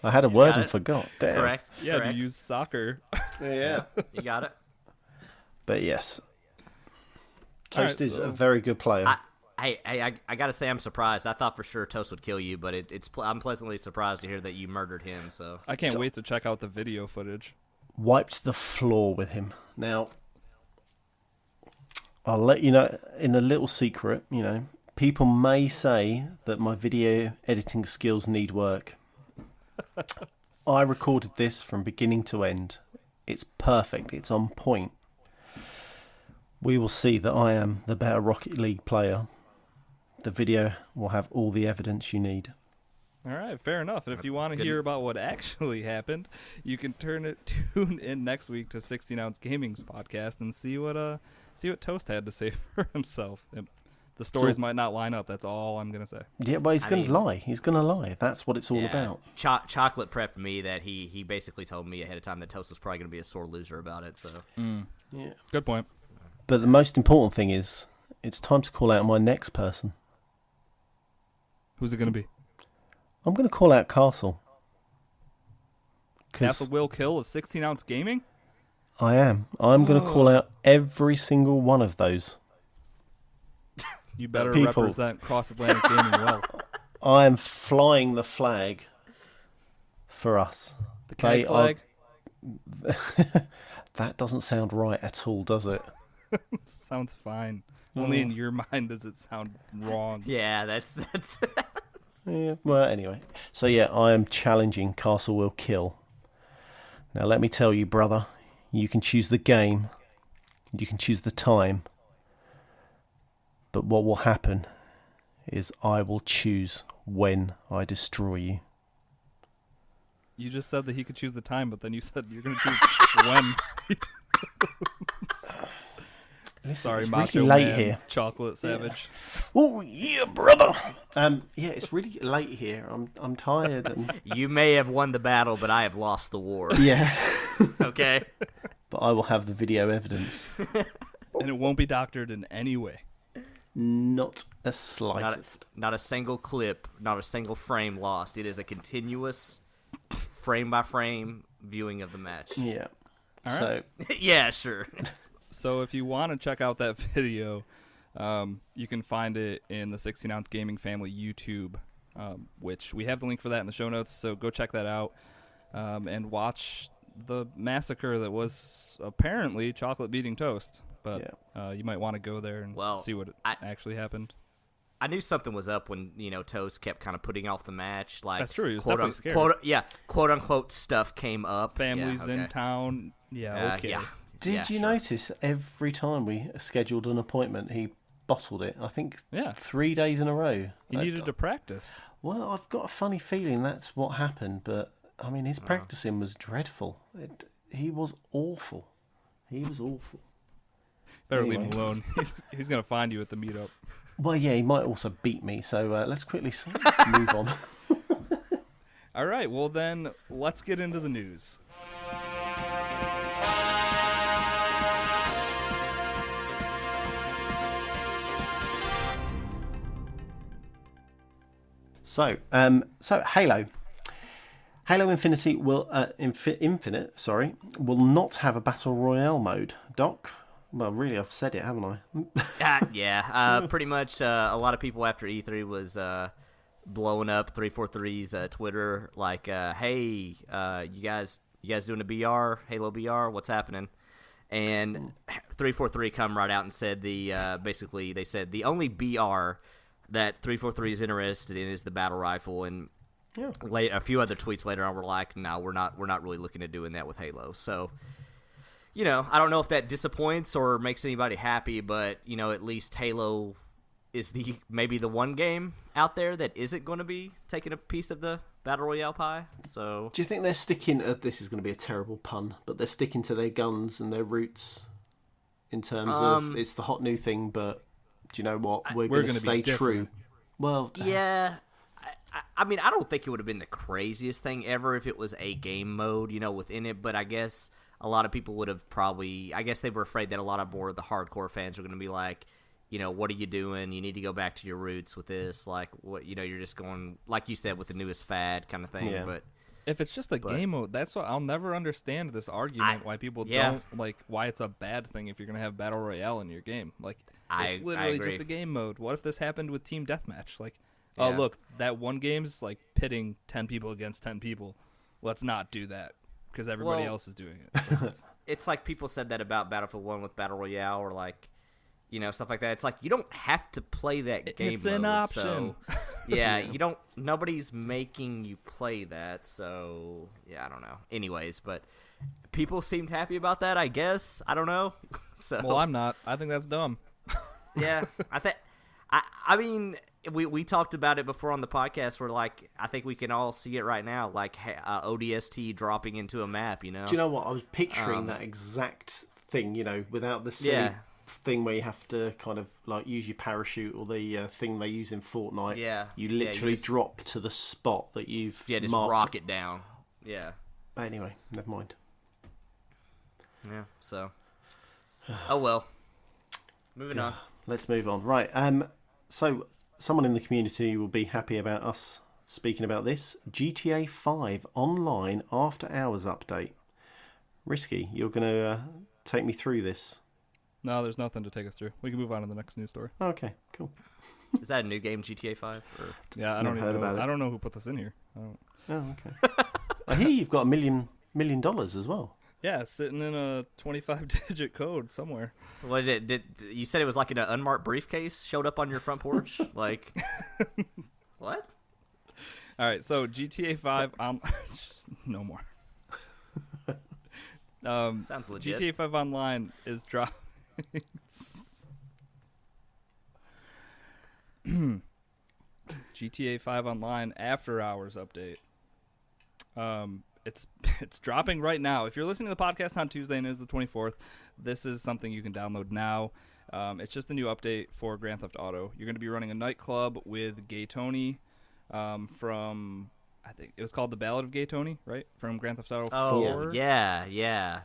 B: I had a word and forgot. Damn.
C: Correct.
A: Yeah,
C: Correct.
A: you use soccer.
B: Yeah.
C: You got it.
B: But yes,
A: Alright,
B: Toast is
A: so-
B: a very good player.
C: I gotta say I'm surprised. I thought for sure Toast would kill you, but I'm pleasantly surprised to hear that you murdered him. So
A: I can't wait to check out the video footage.
B: Wiped the floor with him. Now, I'll let you know in a little secret, people may say that my video editing skills need work. I recorded this from beginning to end. It's perfect. It's on point. We will see that I am the better Rocket League player. The video will have all the evidence you need.
A: All right, fair enough. And if you want to
C: Good.
A: hear about what actually happened, you can tune in next week to 16 Ounce Gaming's podcast and see what Toast had to say for himself. The stories might not line up. That's all I'm gonna say.
B: Yeah, but he's going to
C: mean-
B: lie. He's going to lie. That's what it's all about.
C: Chocolate prepped me that he basically told me ahead of time that Toast was probably gonna be a sore loser about it. So
B: Yeah.
A: Good point.
B: But the most important thing is, it's time to call out my next person.
A: Who's it gonna be?
B: I'm going to call out Castle.
A: Castle will kill of 16-ounce gaming?
B: I am. I'm going to call out every single one of those.
A: You better
B: People.
A: represent Cross-Atlantic Gaming well.
B: I am flying the flag for us.
A: The keg flag?
B: That doesn't sound right at all, does it?
A: Sounds fine. Only in your mind does it sound wrong.
C: Yeah, that's
B: Yeah, well, anyway. So, yeah, I am challenging Castle will kill. Now, let me tell you, brother, you can choose the game, you can choose the time, but what will happen is I will choose when I destroy you.
A: You just said that he could choose the time, but then you said you're going to choose when. Sorry,
B: it's
A: Macho
B: really late
A: Man,
B: here.
A: Chocolate Savage.
B: Oh yeah, brother. Yeah, it's really late here. I'm tired and
C: you may have won the battle, but I have lost the war.
B: yeah.
C: Okay.
B: But I will have the video evidence.
A: And it won't be doctored in any way.
B: Not a slightest.
C: Not a single clip, not a single frame lost. It is a continuous frame by frame viewing of the match.
B: Yeah.
A: All right.
B: So
C: Yeah, sure.
A: So if you want to check out that video, you can find it in the 16-ounce gaming family YouTube, which we have the link for that in the show notes. So go check that out and watch the massacre that was apparently chocolate beating toast. But you might want to go there and see what actually happened.
C: I knew something was up when, Toast kept kind of putting off the match. Like,
A: that's true. He was definitely scared.
C: Quote unquote stuff came up.
A: Families in town. Yeah, okay.
B: Did you notice every time we scheduled an appointment, he bottled it? I think 3 days in a row.
A: He needed to practice.
B: Well, I've got a funny feeling that's what happened, but I mean, his practicing was dreadful. He was awful. He was awful.
A: Better leave him alone. He's going to find you at the meetup.
B: Well, yeah, he might also beat me, so let's quickly move on.
A: All right, well then, let's get into the news.
B: So Halo Infinity will will not have a battle royale mode. Doc, well, really, I've said it, haven't I?
C: Pretty much. A lot of people after E3 was blowing up 343's Twitter, like, "Hey, you guys doing a BR, Halo BR? What's happening?" And 343 come right out and said basically they said the only BR that 343 is interested in is the battle rifle, and a few other tweets later on were like, "No, we're not really looking at doing that with Halo." So, I don't know if that disappoints or makes anybody happy, but at least Halo is maybe the one game out there that isn't going to be taking a piece of the battle royale pie. So,
B: do you think they're sticking? This is going to be a terrible pun, but they're sticking to their guns and their roots in terms of it's the hot new thing, but. Do you know what? We're going to stay true. Well,
C: yeah. I mean, I don't think it would have been the craziest thing ever if it was a game mode, within it. But I guess a lot of people would have probably. I guess they were afraid that a lot of more of the hardcore fans were going to be like, what are you doing? You need to go back to your roots with this. Like, what? You're just going, like you said, with the newest fad kind of thing.
B: Yeah.
C: But
A: if it's just a game mode, that's what I'll never understand this argument why people don't like why it's a bad thing if you're going to have battle royale in your game. Like. It's literally just a game mode. What if this happened with Team Deathmatch? Like, oh, look, that one game's like pitting 10 people against 10 people. Let's not do that because everybody else is doing it.
C: It's like people said that about Battlefield 1 with Battle Royale or like, stuff like that. It's like you don't have to play that game
A: it's
C: mode.
A: An option.
C: So, nobody's making you play that. So, yeah, I don't know. Anyways, but people seemed happy about that, I guess. I don't know. So,
A: well, I'm not. I think that's dumb.
C: Yeah, I mean, we talked about it before on the podcast. Where like I think we can all see it right now, like ODST dropping into a map. Do
B: you know what? I was picturing that exact thing. Without the silly thing where you have to kind of like use your parachute or the thing they use in Fortnite.
C: Yeah,
B: you literally drop to the spot that you've
C: just
B: marked.
C: rocket down. Yeah.
B: But anyway, never mind.
C: Yeah. So. Oh well. Moving on.
B: Let's move on. Right. So someone in the community will be happy about us speaking about this, GTA 5 online after hours update. Risky, you're going to take me through this.
A: No, there's nothing to take us through. We can move on to the next news story.
B: Okay, cool.
C: Is that a new game, GTA 5? Or...
A: Yeah, I don't even know. I don't know who put this in here.
B: Oh, okay. I hear you've got $1 million as well.
A: Yeah, sitting in a 25-digit code somewhere.
C: What did you said it was like in an unmarked briefcase showed up on your front porch? Like, what?
A: All right, so GTA 5, no more.
C: Sounds legit.
A: GTA 5 Online is dropping. GTA 5 Online After Hours update. It's dropping right now. If you're listening to the podcast on Tuesday and it is the 24th, this is something you can download now. It's just a new update for Grand Theft Auto. You're going to be running a nightclub with Gay Tony from, I think it was called The Ballad of Gay Tony, right? From Grand Theft Auto 4.
C: Yeah.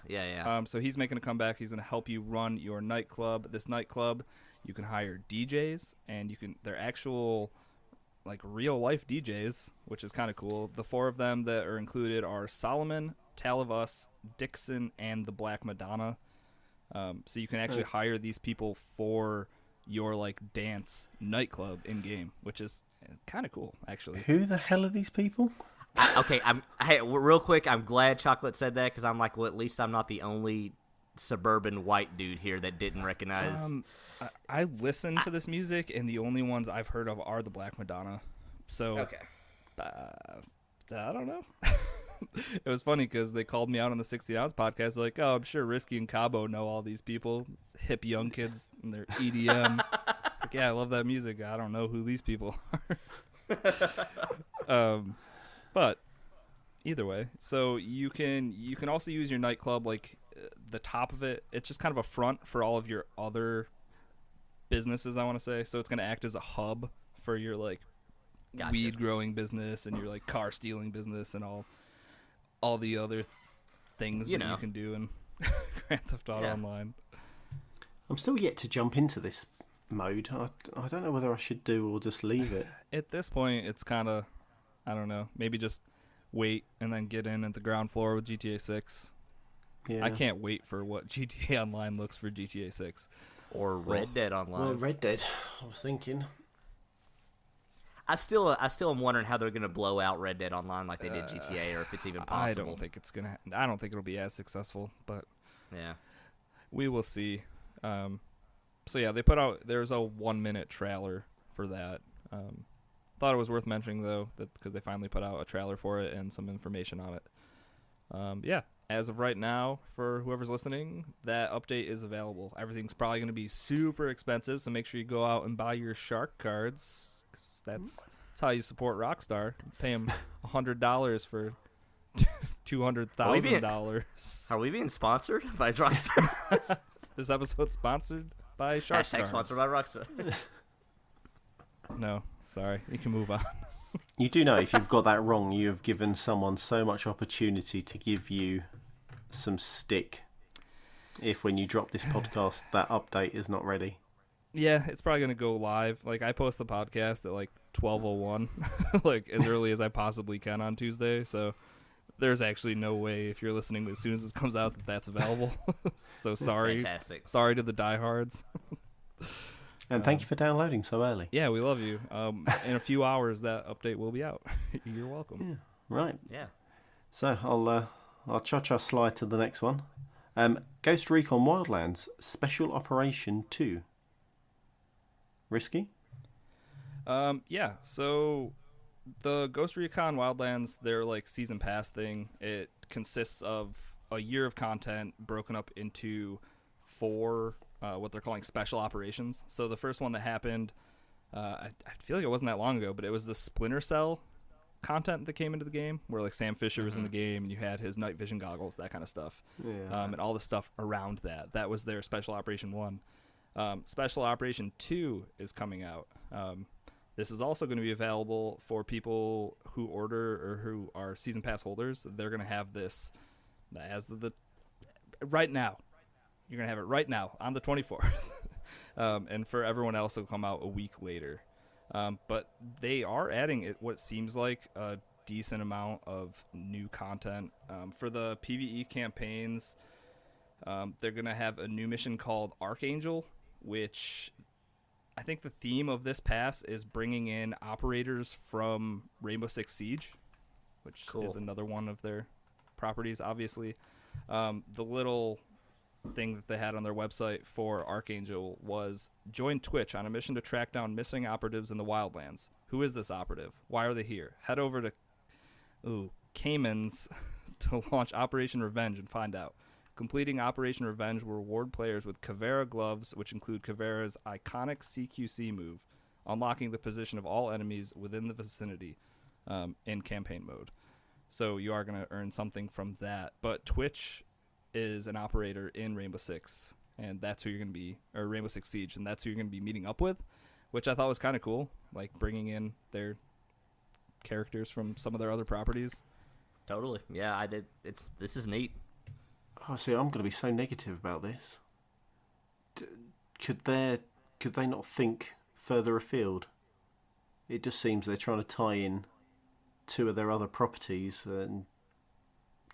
A: So he's making a comeback. He's going to help you run your nightclub. This nightclub, you can hire DJs, and they're actual, like, real-life DJs, which is kind of cool. The 4 of them that are included are Solomon, Talavus, Dixon, and the Black Madonna. So you can actually hire these people for your, like, dance nightclub in-game, which is kind of cool, actually.
B: Who the hell are these people?
C: Hey, real quick, I'm glad Chocolate said that, because I'm like, well, at least I'm not the only suburban white dude here that didn't recognize...
A: I listen to this music, and the only ones I've heard of are the Black Madonna. So,
C: okay.
A: I don't know. It was funny because they called me out on the 60 Ounce podcast. They're like, oh, I'm sure Risky and Cabo know all these people. Hip young kids and their EDM. It's like, yeah, I love that music. I don't know who these people are. But either way, so you can also use your nightclub, like the top of it. It's just kind of a front for all of your other businesses, I want to say. So it's going to act as a hub for your, like,
C: Gotcha.
A: weed growing business and your, like, car stealing business and all the other things you can do in Grand Theft Auto Online.
B: I'm still yet to jump into this mode. I don't know whether I should do or just leave it.
A: At this point, it's kind of, I don't know, maybe just wait and then get in at the ground floor with GTA 6.
B: Yeah.
A: I can't wait for what GTA Online looks for GTA 6.
C: Or Red Dead Online.
B: Well, Red Dead, I was thinking.
C: I still am wondering how they're going to blow out Red Dead Online like they did GTA, or if it's even possible.
A: I don't think it'll be as successful, but
C: yeah,
A: we will see. So yeah, there's a 1-minute trailer for that. Thought it was worth mentioning though, that because they finally put out a trailer for it and some information on it. Yeah, as of right now, for whoever's listening, that update is available. Everything's probably going to be super expensive, so make sure you go out and buy your shark cards. 'Cause that's how you support Rockstar. Pay them $100 for $200,000.
C: Are we being sponsored by Rockstar?
A: This episode's sponsored by shark cards.
C: Sponsored by Rockstar.
A: No, sorry. You can move on.
B: You do know if you've got that wrong, you have given someone so much opportunity to give you some stick. If when you drop this podcast, that update is not ready.
A: Yeah, it's probably going to go live. Like, I post the podcast at, like, 12:01, like, as early as I possibly can on Tuesday. So there's actually no way, if you're listening as soon as this comes out, that's available. So sorry.
C: Fantastic.
A: Sorry to the diehards.
B: And thank you for downloading so early.
A: Yeah, we love you. In a few hours, that update will be out. You're welcome.
B: Yeah, right.
C: Yeah.
B: So I'll cha-cha slide to the next one. Ghost Recon Wildlands Special Operation 2. Risky?
A: Yeah, so the Ghost Recon Wildlands, their, like, season pass thing, it consists of a year of content broken up into 4 what they're calling special operations. So the first one that happened, I feel like it wasn't that long ago, but it was the Splinter Cell content that came into the game, where, like, Sam Fisher was in the game and you had his night vision goggles, that kind of stuff.
B: Yeah.
A: And all the stuff around that. That was their Special Operation 1. Special Operation 2 is coming out. This is also going to be available for people who order or who are season pass holders. They're going to have this as the right now. You're going to have it right now on the 24th. And for everyone else, it'll come out a week later. But they are adding what seems like a decent amount of new content. For the PvE campaigns, they're going to have a new mission called Archangel, which I think the theme of this pass is bringing in operators from Rainbow Six Siege, which is another one of their properties, obviously. The little thing that they had on their website for Archangel was join Twitch on a mission to track down missing operatives in the wildlands. Who is this operative? Why are they here? Head over to Cayman's to launch Operation Revenge and find out. Completing Operation Revenge will reward players with Caveira gloves, which include Caveira's iconic CQC move, unlocking the position of all enemies within the vicinity in campaign mode. So you are going to earn something from that. But Twitch is an operator in Rainbow Six, and that's who you're going to be, or Rainbow Six Siege, and that's who you're going to be meeting up with, which I thought was kind of cool, like bringing in their characters from some of their other properties.
C: Totally. Yeah, I did. This is neat.
B: Oh, see, I'm going to be so negative about this. Could they not think further afield? It just seems they're trying to tie in two of their other properties and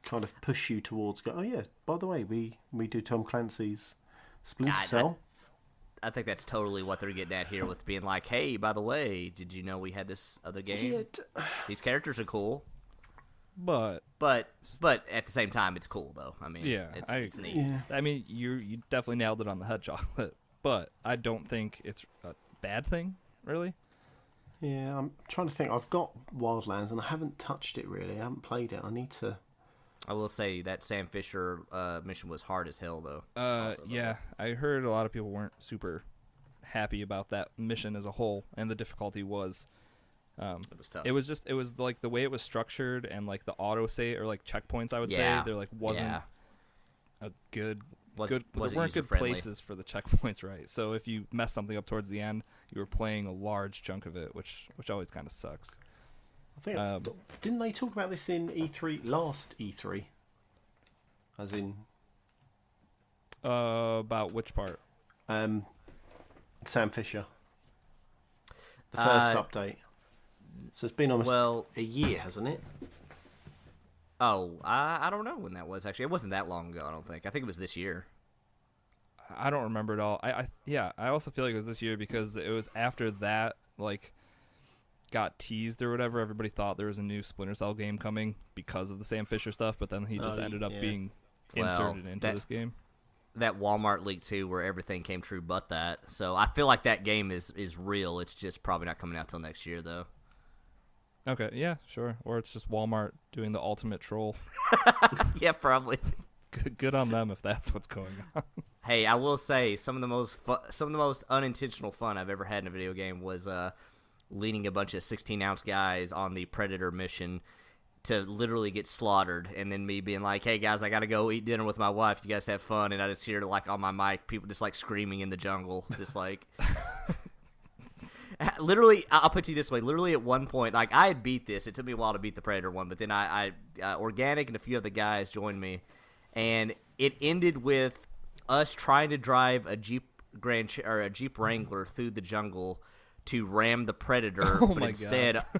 B: kind of push you towards oh yeah, by the way, we do Tom Clancy's Splinter Cell.
C: I think that's totally what they're getting at here with being like, hey, by the way, did you know we had this other game?
B: Yeah,
C: these characters are cool.
A: But
C: at the same time, it's cool though. I mean,
A: yeah,
C: it's neat.
A: Yeah. I mean, you definitely nailed it on the head, Chocolate. But I don't think it's a bad thing, really.
B: Yeah, I'm trying to think. I've got Wildlands and I haven't touched it really. I haven't played it. I need to.
C: I will say that Sam Fisher mission was hard as hell though.
A: Yeah, I heard a lot of people weren't super happy about that mission as a whole, and the difficulty was.
C: It was tough.
A: It was like the way it was structured and like the auto save or like checkpoints. I would say there like wasn't a good. There weren't good places for the checkpoints, right? So if you mess something up towards the end, you were playing a large chunk of it, which always kind of sucks.
B: I think didn't they talk about this in E3 last E3? As in
A: about which part?
B: Sam Fisher. The first update. So it's been almost a year, hasn't it?
C: Oh, I don't know when that was, actually. It wasn't that long ago, I don't think. I think it was this year.
A: I don't remember it all. I also feel like it was this year because it was after that, like, got teased or whatever. Everybody thought there was a new Splinter Cell game coming because of the Sam Fisher stuff, but then he just ended up being inserted into this game.
C: That Walmart leak, too, where everything came true but that. So I feel like that game is real. It's just probably not coming out till next year, though.
A: Okay, yeah, sure. Or it's just Walmart doing the ultimate troll.
C: Yeah, probably.
A: Good on them if that's what's going on.
C: Hey, I will say some of the most unintentional fun I've ever had in a video game was leading a bunch of 16-ounce guys on the Predator mission to literally get slaughtered, and then me being like, "Hey guys, I gotta go eat dinner with my wife. You guys have fun." And I just hear like on my mic people just like screaming in the jungle, just like. Literally, I'll put you this way. Literally, at one point, like I had beat this. It took me a while to beat the Predator one, but then I Organic and a few other guys joined me, and it ended with us trying to drive a Jeep Wrangler through the jungle to ram the Predator.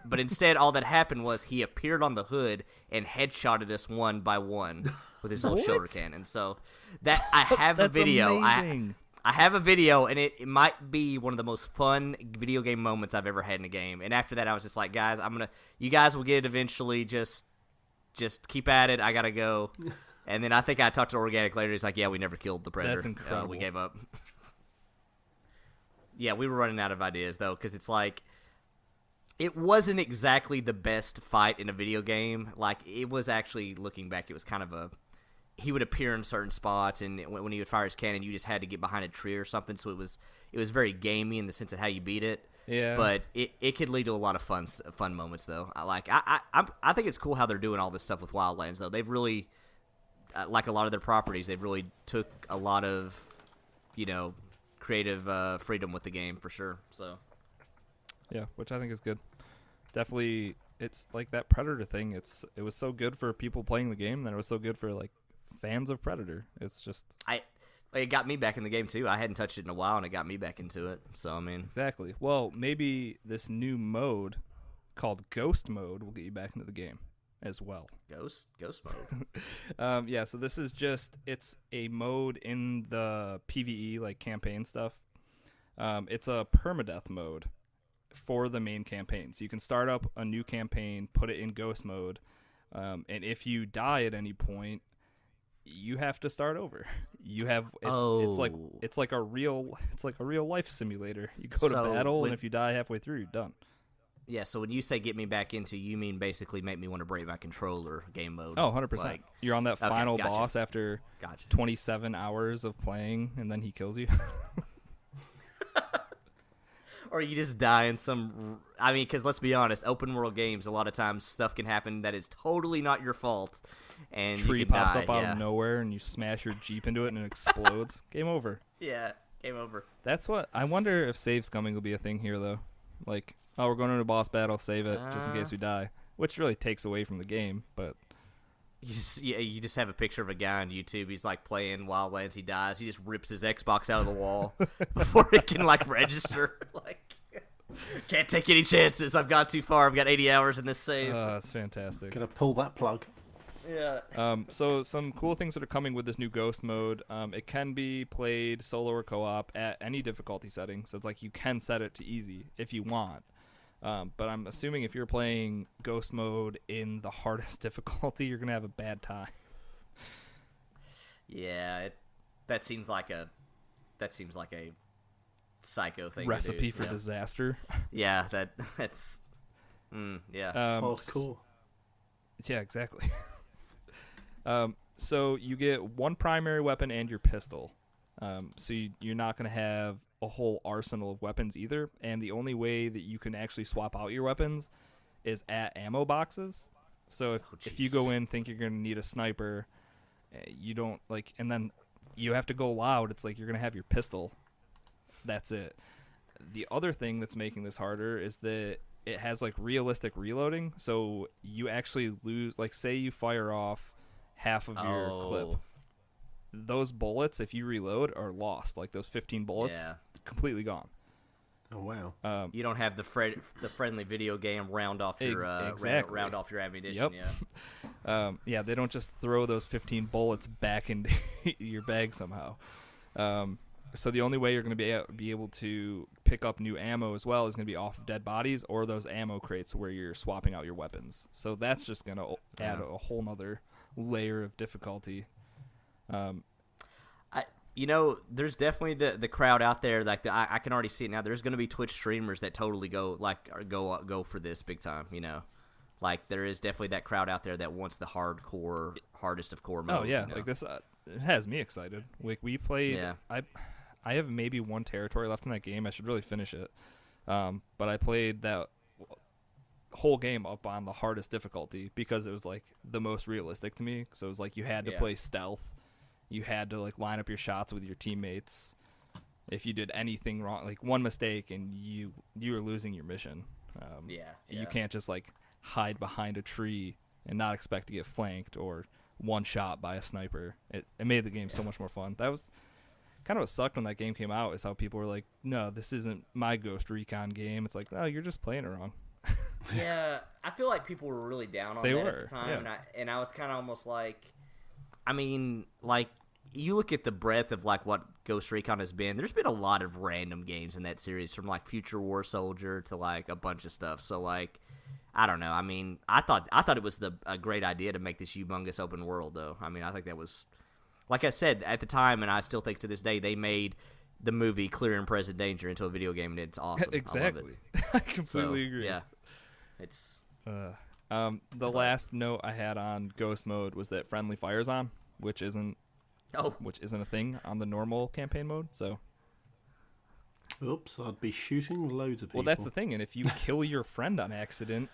C: But instead, all that happened was he appeared on the hood and headshotted us one by one with his little shoulder cannon. So that I have a video.
A: Amazing.
C: I have a video, and it might be one of the most fun video game moments I've ever had in a game. And after that, I was just like, guys, you guys will get it eventually. Just keep at it. I gotta go. And then I think I talked to Organic later. He's like, yeah, we never killed the Predator.
A: That's incredible.
C: We gave up. Yeah, we were running out of ideas, though, because it's like, it wasn't exactly the best fight in a video game. Like, it was actually, looking back, it was kind of he would appear in certain spots, and when he would fire his cannon, you just had to get behind a tree or something. So it was very gamey in the sense of how you beat it.
A: Yeah.
C: But it could lead to a lot of fun moments, though. I think it's cool how they're doing all this stuff with Wildlands, though. They've really, like a lot of their properties, they've really took a lot of, creative freedom with the game for sure. So.
A: Yeah, which I think is good. Definitely, it's like that Predator thing. It was so good for people playing the game that it was so good for like fans of Predator. It's just
C: It got me back in the game too. I hadn't touched it in a while, and it got me back into it. So I mean,
A: Exactly. Well, maybe this new mode called Ghost Mode will get you back into the game as well.
C: ghost mode.
A: Yeah, so this is it's a mode in the PvE, like campaign stuff. It's a permadeath mode for the main campaign. So you can start up a new campaign, put it in Ghost Mode, and if you die at any point, you have to start over. It's like a real life simulator. You go to battle, and if you die halfway through, you're done.
C: Yeah, so when you say get me back into, you mean basically make me want to break my controller game mode.
A: Oh, 100%.
C: Like,
A: you're on that final
C: gotcha.
A: boss after 27 hours of playing, and then he kills you.
C: Or you just die in some... I mean, because let's be honest, open world games, a lot of times stuff can happen that is totally not your fault. And
A: Tree
C: you can
A: pops
C: die,
A: up out of nowhere, and you smash your Jeep into it, and it explodes. Game over.
C: Yeah, game over.
A: That's what... I wonder if save scumming will be a thing here, though. Like, oh, we're going into a boss battle, save it, just in case we die. Which really takes away from the game, but...
C: You just have a picture of a guy on YouTube. He's like playing Wildlands. He dies. He just rips his Xbox out of the wall before it can like register. Like, can't take any chances. I've got too far. I've got 80 hours in this save.
A: That's fantastic.
B: Gonna pull that plug.
C: Yeah.
A: So some cool things that are coming with this new Ghost Mode. It can be played solo or co-op at any difficulty setting. So it's like you can set it to easy if you want. But I'm assuming if you're playing Ghost Mode in the hardest difficulty, you're gonna have a bad time.
C: Yeah, that seems like a psycho thing.
A: Recipe
C: to do,
A: for disaster.
C: Yeah, that's. Yeah.
B: Oh, it's cool.
A: Yeah, exactly. So you get one primary weapon and your pistol. So you're not going to have a whole arsenal of weapons either. And the only way that you can actually swap out your weapons is at ammo boxes. So if you go in, think you're going to need a sniper, you don't like, and then you have to go loud. It's like you're going to have your pistol. That's it. The other thing that's making this harder is that it has like realistic reloading. So you actually lose, like say you fire off half of your clip. Those bullets, if you reload, are lost. Like those 15 bullets, completely gone.
B: Oh wow!
C: You don't have the friendly video game round off your round off your ammunition.
A: Yep. Yeah, they don't just throw those 15 bullets back into your bag somehow. So the only way you're going to be able to pick up new ammo as well is going to be off of dead bodies or those ammo crates where you're swapping out your weapons. So that's just going to add a whole nother layer of difficulty.
C: There's definitely the crowd out there. Like I can already see it now. There's going to be Twitch streamers that totally go for this big time. Like there is definitely that crowd out there that wants the hardest of core mode.
A: Oh yeah, like this. It has me excited. Like we played. Yeah. I have maybe one territory left in that game. I should really finish it. But I played that whole game up on the hardest difficulty because it was like the most realistic to me. So it was like you had to play stealth. You had to like line up your shots with your teammates. If you did anything wrong, like one mistake, and you were losing your mission. You can't just like hide behind a tree and not expect to get flanked or one shot by a sniper. It made the game so much more fun. That was kind of what sucked when that game came out, is how people were like, no, this isn't my Ghost Recon game. It's like, no, you're just playing it wrong.
C: Yeah, I feel like people were really down on that at the time, and I was kind of almost like, I mean, like, you look at the breadth of like what Ghost Recon has been. There's been a lot of random games in that series, from like Future War Soldier to like a bunch of stuff. So like, I don't know. I mean, I thought it was a great idea to make this humongous open world, though. I mean, I think that was, like I said at the time, and I still think to this day, they made the movie Clear and Present Danger into a video game, and it's awesome.
A: Exactly. I completely agree.
C: Yeah, it's.
A: The last note I had on Ghost Mode was that friendly fire's on, which isn't a thing on the normal campaign mode. So,
B: oops, I'd be shooting loads of people.
A: Well, that's the thing, and if you kill your friend on accident,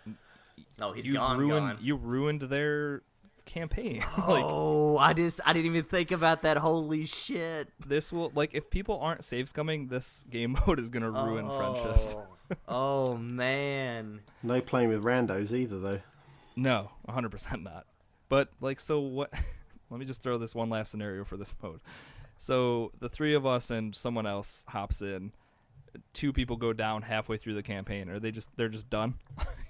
C: he's
A: gone. You ruined their campaign.
C: I didn't even think about that. Holy shit!
A: This will, like, if people aren't save scumming, this game mode is gonna ruin friendships.
C: Oh man!
B: No playing with randos either, though.
A: No, 100% not. But like, so what? Let me just throw this one last scenario for this mode. So the three of us and someone else hops in. 2 people go down halfway through the campaign, or they're just done.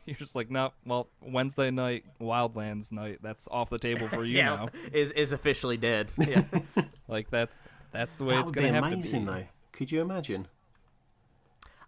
A: You're just like, no, well, Wednesday night, Wildlands night, that's off the table for you now.
C: Is officially dead. Yeah.
A: Like that's the way it's
B: That
A: gonna
B: would
A: have
B: be amazing,
A: to be.
B: though. Could you imagine?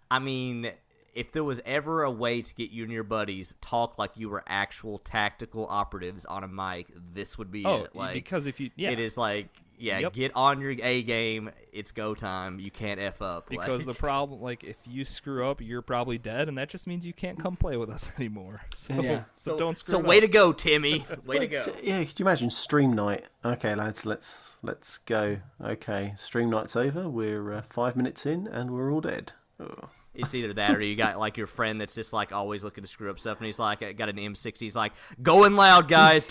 C: I mean, if there was ever a way to get you and your buddies talk like you were actual tactical operatives on a mic, this would be it. Like,
A: because if you,
C: it is like,
A: Yep.
C: get on your A game. It's go time. You can't F up.
A: Because the problem, like, if you screw up, you're probably dead, and that just means you can't come play with us anymore. So,
B: Yeah.
A: so don't screw
C: So
A: it
C: way
A: up.
C: to go, Timmy. Way to go.
B: Yeah, could you imagine stream night? Okay, lads, let's go. Okay, stream night's over. We're 5 minutes in, and we're all dead. Oh.
C: It's either that or you got like your friend that's just like always looking to screw up stuff, and he's like got an M60. He's like, going loud, guys.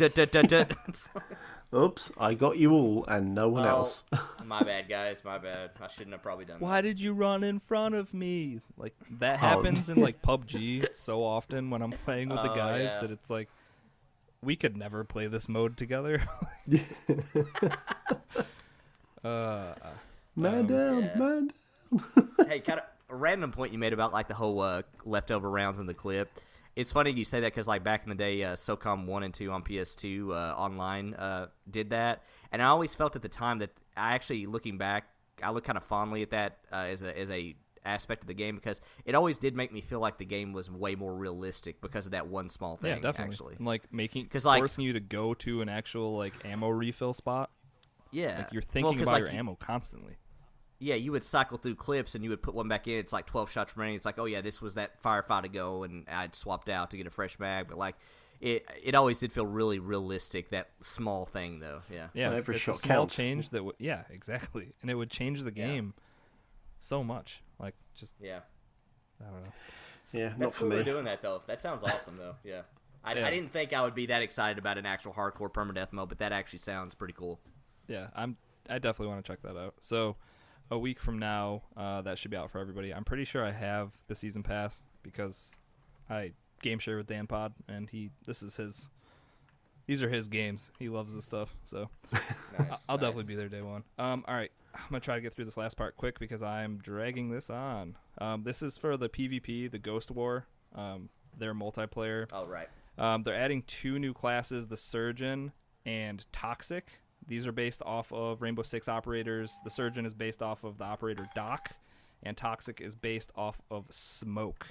B: Oops, I got you all and no one else.
C: My bad, guys. My bad. I shouldn't have probably done that.
A: Why did you run in front of me? Like, that happens in, like, PUBG so often when I'm playing with the guys that it's like, we could never play this mode together.
B: Man down, man down.
C: Hey, kind of a random point you made about like the whole leftover rounds in the clip. It's funny you say that because like back in the day, SOCOM 1 and 2 on PS2 online did that, and I always felt at the time that I actually, looking back, I look kind of fondly at that as a aspect of the game because it always did make me feel like the game was way more realistic because of that one small thing.
A: Yeah, definitely.
C: Actually,
A: And, like,
C: like,
A: forcing you to go to an actual, like, ammo refill spot.
C: yeah,
A: Like, you're thinking about your ammo constantly.
C: Yeah, you would cycle through clips and you would put one back in. It's like 12 shots remaining. It's like, oh yeah, this was that firefight ago, and I'd swapped out to get a fresh mag. But like, it always did feel really realistic. That small thing, though. Yeah.
A: Yeah,
B: Well,
A: it's
B: every
A: a
B: shot
A: small
B: counts.
A: change that yeah, exactly, and it would change the game so much. Like, just
C: Yeah.
A: I don't know.
B: Yeah, not
C: That's
B: for
C: cool
B: me.
C: we're doing that though. That sounds awesome though. Yeah. I didn't think I would be that excited about an actual hardcore permadeath mode, but that actually sounds pretty cool.
A: Yeah, I definitely want to check that out. So, a week from now, that should be out for everybody. I'm pretty sure I have the season pass because I game share with Dan Pod, and these are his games. He loves this stuff, so I'll definitely be there day one. All right, I'm gonna try to get through this last part quick because I'm dragging this on. This is for the PvP, the Ghost War. Their multiplayer.
C: Oh right.
A: They're adding 2 new classes, the Surgeon and Toxic. These are based off of Rainbow Six operators. The Surgeon is based off of the operator DocH, and Toxic is based off of Smoke.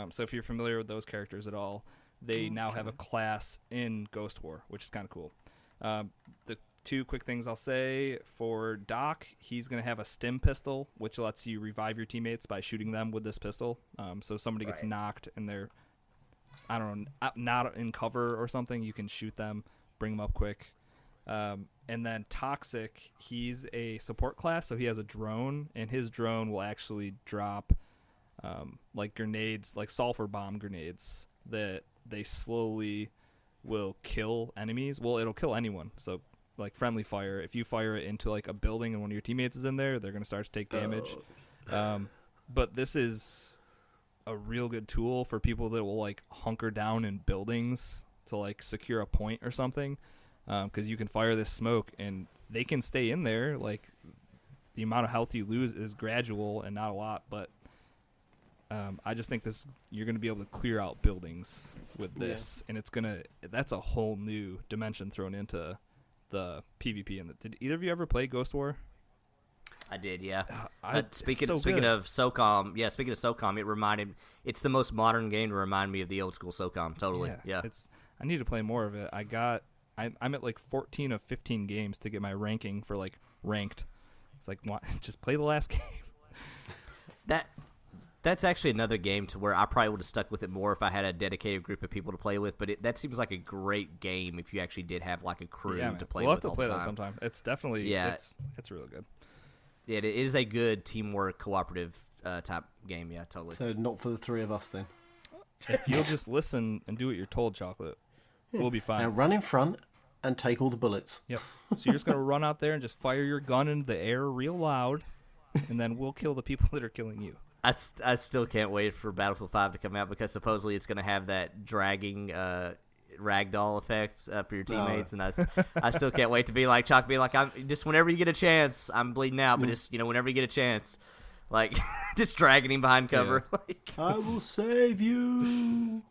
A: So if you're familiar with those characters at all, they now have a class in Ghost War, which is kind of cool. The 2 quick things I'll say for DocH, he's going to have a stim pistol, which lets you revive your teammates by shooting them with this pistol. So if somebody gets knocked and they're, I don't know, not in cover or something, you can shoot them, bring them up quick. And then Toxic, he's a support class, so he has a drone, and his drone will actually drop like grenades, like sulfur bomb grenades that they slowly will kill enemies. Well, it'll kill anyone. So like friendly fire, if you fire it into like a building and one of your teammates is in there, they're going to start to take damage. But this is a real good tool for people that will like hunker down in buildings to like secure a point or something. Because you can fire this smoke and they can stay in there. Like, the amount of health you lose is gradual and not a lot, but I just think you're going to be able to clear out buildings with this, and that's a whole new dimension thrown into the PvP. Did either of you ever play Ghost War?
C: I did, yeah.
A: Speaking
C: of SOCOM, it's the most modern game to remind me of the old school SOCOM. Totally, yeah.
A: I need to play more of it. I'm at like 14 of 15 games to get my ranking for like ranked. It's like, just play the last game.
C: That's actually another game to where I probably would have stuck with it more if I had a dedicated group of people to play with. But that seems like a great game if you actually did have like a crew to play with.
A: We'll have to
C: all
A: play
C: the time.
A: that sometime. It's definitely it's really good.
C: Yeah, it is a good teamwork cooperative type game. Yeah, totally.
B: So not for the 3 of us then.
A: If you'll just listen and do what you're told, Chocolate, we'll be fine.
B: Now run in front and take all the bullets.
A: Yep. So you're just going to run out there and just fire your gun into the air real loud, and then we'll kill the people that are killing you.
C: I still can't wait for Battlefield 5 to come out because supposedly it's going to have that dragging ragdoll effects for your teammates, and I still can't wait to be like Chalk, be like, I'm just whenever you get a chance, I'm bleeding out, but just whenever you get a chance, like just dragging him behind cover.
A: Yeah.
C: Like,
B: I will save you.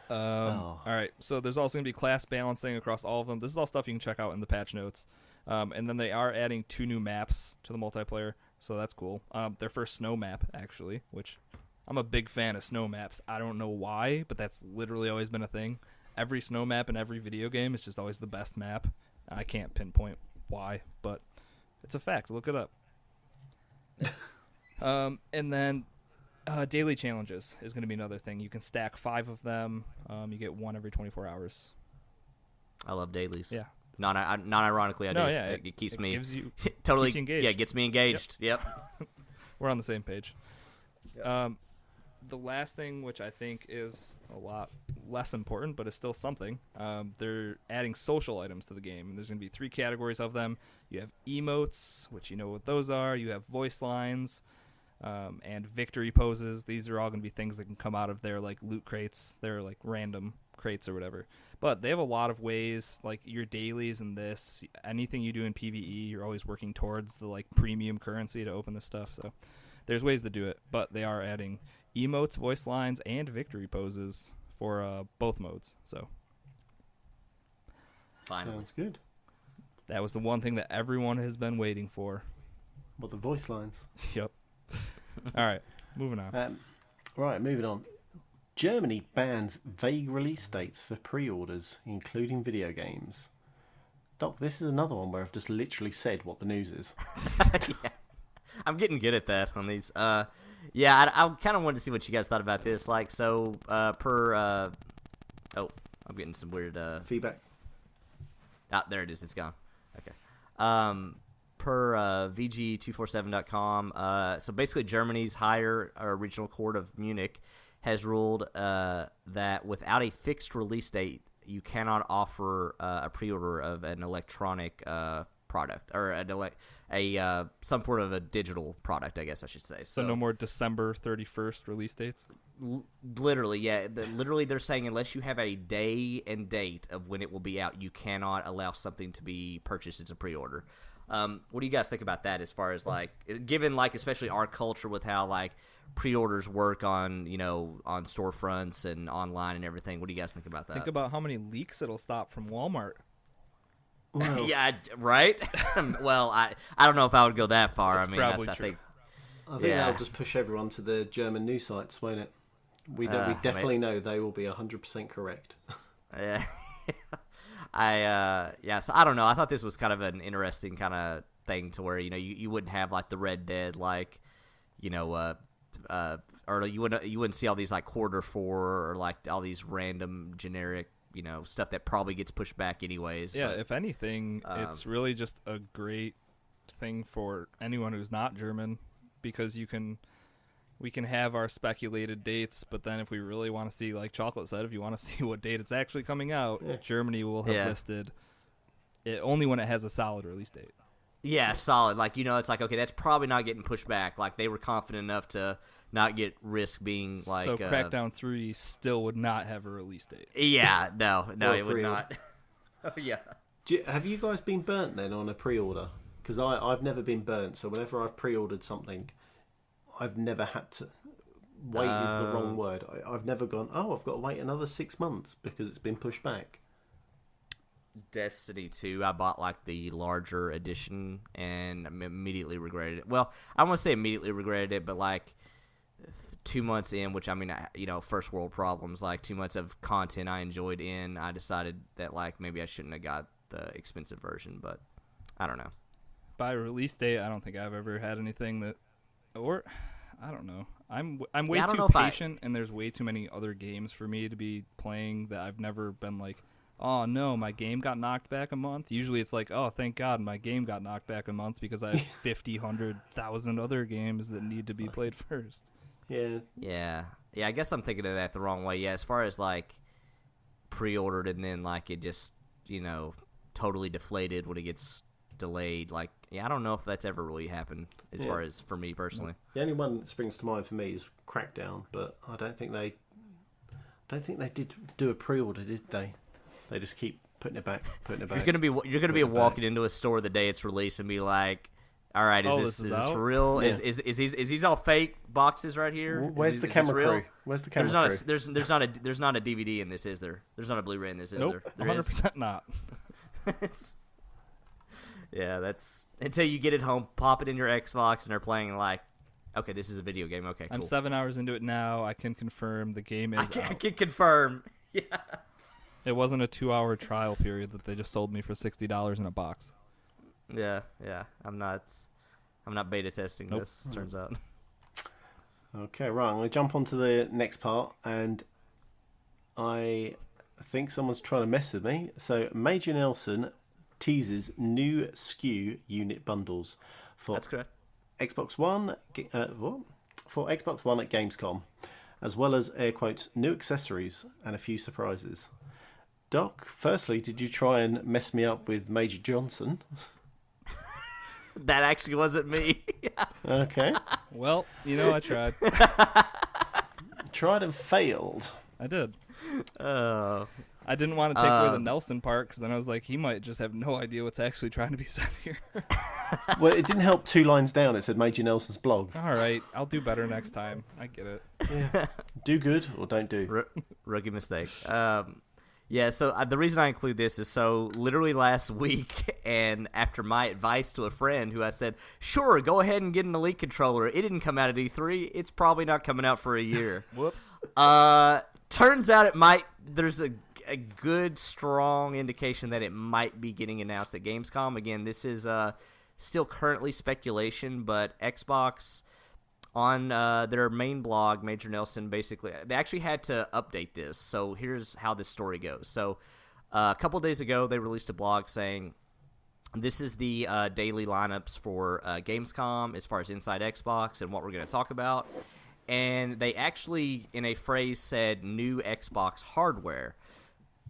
A: All right, so there's also going to be class balancing across all of them. This is all stuff you can check out in the patch notes. And then they are adding 2 new maps to the multiplayer, so that's cool. Their first snow map, actually, which I'm a big fan of snow maps. I don't know why, but that's literally always been a thing. Every snow map in every video game is just always the best map. I can't pinpoint why, but it's a fact. Look it up. And then daily challenges is going to be another thing. You can stack 5 of them. You get 1 every 24 hours.
C: I love dailies.
A: Yeah.
C: Not ironically, I do.
A: No, yeah,
C: it keeps me
A: gives you
C: totally
A: keeps you engaged.
C: Yeah, it gets me engaged. Yep.
A: We're on the same page. The last thing, which I think is a lot less important, but is still something, they're adding social items to the game. And there's going to be 3 categories of them. You have emotes, which you know what those are. You have voice lines, and victory poses. These are all going to be things that can come out of their like loot crates. They're like random crates or whatever. But they have a lot of ways, like your dailies and this, anything you do in PvE, you're always working towards the like premium currency to open this stuff. So there's ways to do it, but they are adding emotes, voice lines, and victory poses for both modes. So
C: Finally.
B: Sounds good.
A: that was the one thing that everyone has been waiting for.
B: What, the voice lines?
A: Yep. All right, moving on.
B: Right, moving on. Germany bans vague release dates for pre-orders, including video games. Doc, this is another one where I've just literally said what the news is.
C: Yeah. I'm getting good at that on these. Yeah, I kind of wanted to see what you guys thought about this. Like, so I'm getting some weird
B: Feedback.
C: there it is. It's gone. Okay. Per VG247.com, so basically Germany's higher regional court of Munich has ruled that without a fixed release date, you cannot offer a pre-order of an electronic product or some sort of a digital product, I guess I should say.
A: So no more December 31st release dates?
C: Literally, yeah. Literally, they're saying unless you have a day and date of when it will be out, you cannot allow something to be purchased as a pre-order. What do you guys think about that as far as, like, given, like, especially our culture with how, like, pre-orders work on, on storefronts and online and everything? What do you guys think about that?
A: Think about how many leaks it'll stop from Walmart.
B: Well,
C: Yeah, right? Well, I don't know if I would go that far.
A: That's
C: I mean,
A: probably
C: I
A: true.
C: think
B: I think
C: Yeah.
B: that'll just push everyone to the German news sites, won't it? We definitely know they will be 100% correct.
C: Yeah. So I don't know. I thought this was kind of an interesting kind of thing to where, you wouldn't have like the Red Dead, like, or you wouldn't see all these like quarter 4 or like all these random generic, stuff that probably gets pushed back anyways.
A: Yeah,
C: but,
A: if anything, it's really just a great thing for anyone who's not German, because we can have our speculated dates, but then if we really want to see, like Chocolate said, if you want to see what date it's actually coming out, Germany will have listed it only when it has a solid release date.
C: Yeah, solid. Like, it's like, okay, that's probably not getting pushed back. Like, they were confident enough to not get risk being like...
A: So Crackdown 3 still would not have a release date.
C: Yeah, no,
B: Or
C: it would not. Oh, yeah.
B: Have you guys been burnt then on a pre-order? Because I've never been burnt, so whenever I've pre-ordered something, I've never had to... Wait is the wrong word. I've never gone, I've got to wait another 6 months because it's been pushed back.
C: Destiny 2, I bought like the larger edition and immediately regretted it. Well, I won't say immediately regretted it, but like 2 months in, which I mean, first world problems, like 2 months of content I enjoyed I decided that like maybe I shouldn't have got the expensive version, but I don't know.
A: By release date, I don't think I've ever had anything that, or I don't know. I'm way too patient, and there's way too many other games for me to be playing that I've never been like, oh no, my game got knocked back a month. Usually it's like, oh, thank God my game got knocked back a month because I have 50, 100,000 other games that need to be played first.
C: Yeah. I guess I'm thinking of that the wrong way. Yeah, as far as like pre-ordered and then like it just, totally deflated when it gets delayed. Like, I don't know if that's ever really happened as far as for me personally.
B: The only one that springs to mind for me is Crackdown, but I don't think don't think they did do a pre-order, did they? They just keep putting it back.
C: You're gonna be walking into a store the day it's released and be like, all right, is this for real?
B: Yeah.
C: Is these all fake boxes right here?
B: Where's the camera crew? Where's the camera crew?
C: There's not a DVD in this, is there? There's not a Blu-ray in this, is
A: Nope,
C: there?
A: 100% not.
C: Yeah, that's until you get it home, pop it in your Xbox, and they're playing like, okay, this is a video game. Okay, cool.
A: I'm 7 hours into it now. I can confirm the game is
C: I
A: out.
C: can confirm. Yeah.
A: It wasn't a 2-hour trial period that they just sold me for $60 in a box.
C: Yeah. I'm not beta testing this. Turns out.
B: Okay, right. I'm going to jump on to the next part, and I think someone's trying to mess with me. So Major Nelson teases new SKU unit bundles for
C: That's correct.
B: Xbox One. For Xbox One at Gamescom, as well as air quotes new accessories and a few surprises. Doc, firstly, did you try and mess me up with Major Johnson?
C: That actually wasn't me.
B: Okay.
A: Well, I tried.
B: Tried and failed.
A: I did.
C: Oh.
A: I didn't want to take away the Nelson part because then I was like, he might just have no idea what's actually trying to be said here.
B: Well, it didn't help 2 lines down. It said Major Nelson's blog.
A: All right, I'll do better next time. I get it.
B: Yeah. Do good or don't do.
C: Rookie mistake. Yeah, so the reason I include this is so literally last week, and after my advice to a friend who I said, sure, go ahead and get an Elite controller. It didn't come out at E3. It's probably not coming out for a year.
A: Whoops.
C: Turns out it might. There's a good, strong indication that it might be getting announced at Gamescom. Again, this is still currently speculation, but Xbox on their main blog, Major Nelson, basically, they actually had to update this. So here's how this story goes. So a couple days ago, they released a blog saying this is the daily lineups for Gamescom as far as Inside Xbox and what we're going to talk about. And they actually, in a phrase, said new Xbox hardware.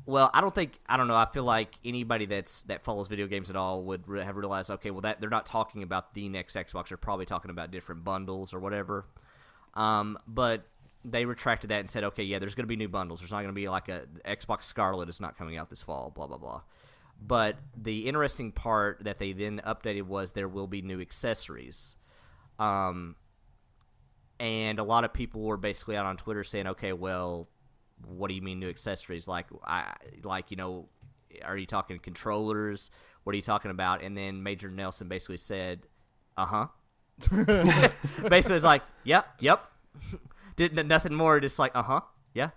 C: Well, I don't know. I feel like anybody that follows video games at all would have realized, okay, well, that they're not talking about the next Xbox. They're probably talking about different bundles or whatever. But they retracted that and said, okay, yeah, there's going to be new bundles. There's not going to be like a Xbox Scarlet is not coming out this fall, blah, blah, blah. But the interesting part that they then updated was there will be new accessories. And a lot of people were basically out on Twitter saying, okay, well, what do you mean new accessories? Like, are you talking controllers? What are you talking about? And then Major Nelson basically said, uh-huh. Basically, it's like, yep. Did nothing more, just like, uh-huh, yeah.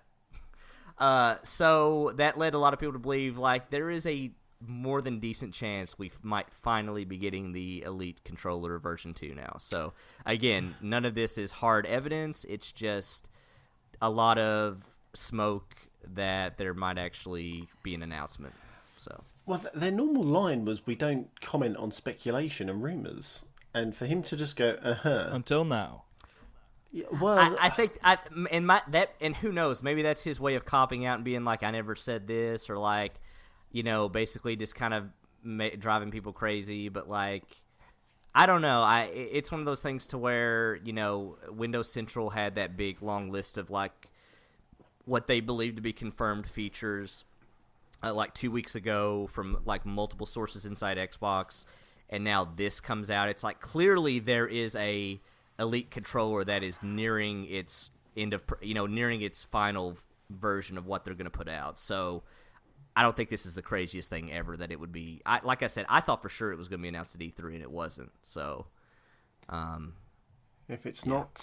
C: So that led a lot of people to believe, like, there is a more than decent chance we might finally be getting the Elite controller version 2 now. So, again, none of this is hard evidence. It's just a lot of smoke that there might actually be an announcement. So,
B: well, their normal line was, we don't comment on speculation and rumours. And for him to just go, uh-huh.
A: Until now.
B: Yeah, well,
C: I think, and who knows, maybe that's his way of copping out and being like, I never said this, or like, basically just kind of driving people crazy. But like, I don't know. It's one of those things to where, Windows Central had that big long list of like what they believe to be confirmed features like 2 weeks ago from like multiple sources inside Xbox, and now this comes out. It's like clearly there is a Elite controller that is nearing its end of, nearing its final version of what they're going to put out. So I don't think this is the craziest thing ever that it would be. Like I said, I thought for sure it was going to be announced at E3, and it wasn't. So,
B: if it's not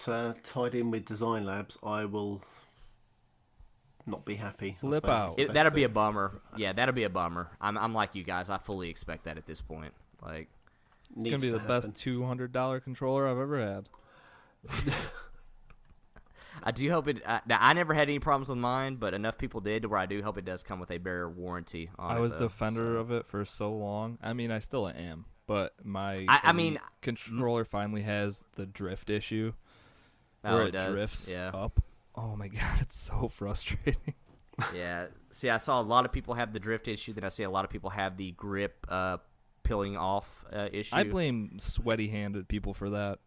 B: tied in with Design Labs, I will not be happy.
A: Flip out.
C: That'll be a bummer. Yeah, that'll be a bummer. I'm like you guys. I fully expect that at this point. Like,
A: it's going to be the best $200 controller I've ever had.
C: I do hope it. Now, I never had any problems with mine, but enough people did to where I do hope it does come with a bare warranty on it.
A: I was defender of it for so long. I mean, I still am, but my controller finally has the drift issue where it drifts up. Oh my god, it's so frustrating.
C: Yeah. See, I saw a lot of people have the drift issue. Then I see a lot of people have the grip peeling off issue.
A: I blame sweaty-handed people for that.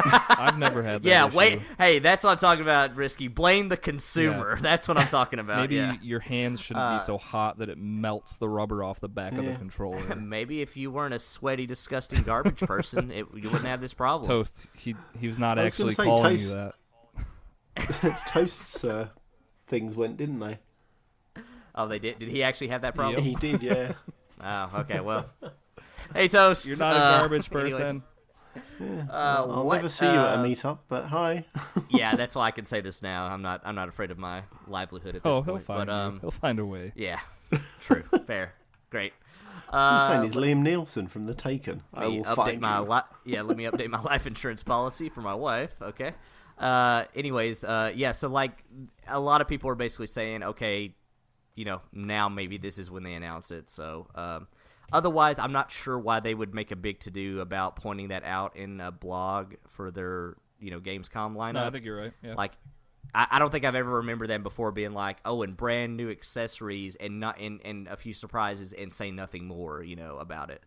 A: I've never had that issue.
C: wait. Hey, that's what I'm talking about, Risky. Blame the consumer.
A: Yeah.
C: That's what I'm talking about.
A: Maybe
C: yeah.
A: your hands shouldn't be so hot that it melts the rubber off the back of the controller.
C: Maybe if you weren't a sweaty, disgusting garbage person, you wouldn't have this problem.
A: Toast. He was not
B: I was
A: actually
B: gonna say
A: calling
B: Toast.
A: you that.
B: Toast's things went, didn't they?
C: Oh, they did. Did he actually have that problem?
B: He did, yeah.
C: Oh, okay. Well, hey, Toast.
A: You're not a garbage
C: anyways.
A: person.
B: I'll
C: what,
B: never see you at a meetup, but hi.
C: Yeah, that's why I can say this now. I'm not afraid of my livelihood at this
A: Oh,
C: point.
A: he'll find you. He'll find a way.
C: Yeah, true, fair, great.
B: He's saying he's Liam Neeson from The Taken. I will find you.
C: Yeah, let me update my life insurance policy for my wife. Okay. Anyways, yeah. So like, a lot of people are basically saying, okay, now maybe this is when they announce it. So, otherwise, I'm not sure why they would make a big to do about pointing that out in a blog for their Gamescom lineup.
A: No, I think you're right. Yeah.
C: Like, I don't think I've ever remembered them before being like, oh, and brand new accessories and not and a few surprises and say nothing more, about it.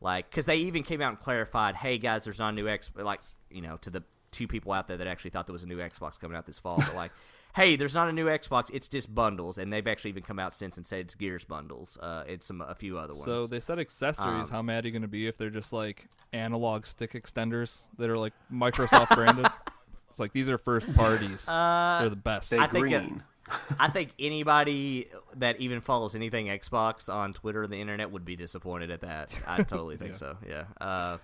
C: Like, because they even came out and clarified, hey guys, there's not a new to the two people out there that actually thought there was a new Xbox coming out this fall, but like, hey, there's not a new Xbox, it's just bundles, and they've actually even come out since and said it's Gears bundles, and a few other ones.
A: So they said accessories. How mad are you going to be if they're just like analog stick extenders that are like Microsoft branded? It's like, these are first parties. They're the best.
B: They're green.
C: I think anybody that even follows anything Xbox on Twitter or the internet would be disappointed at that. I totally think so. Yeah.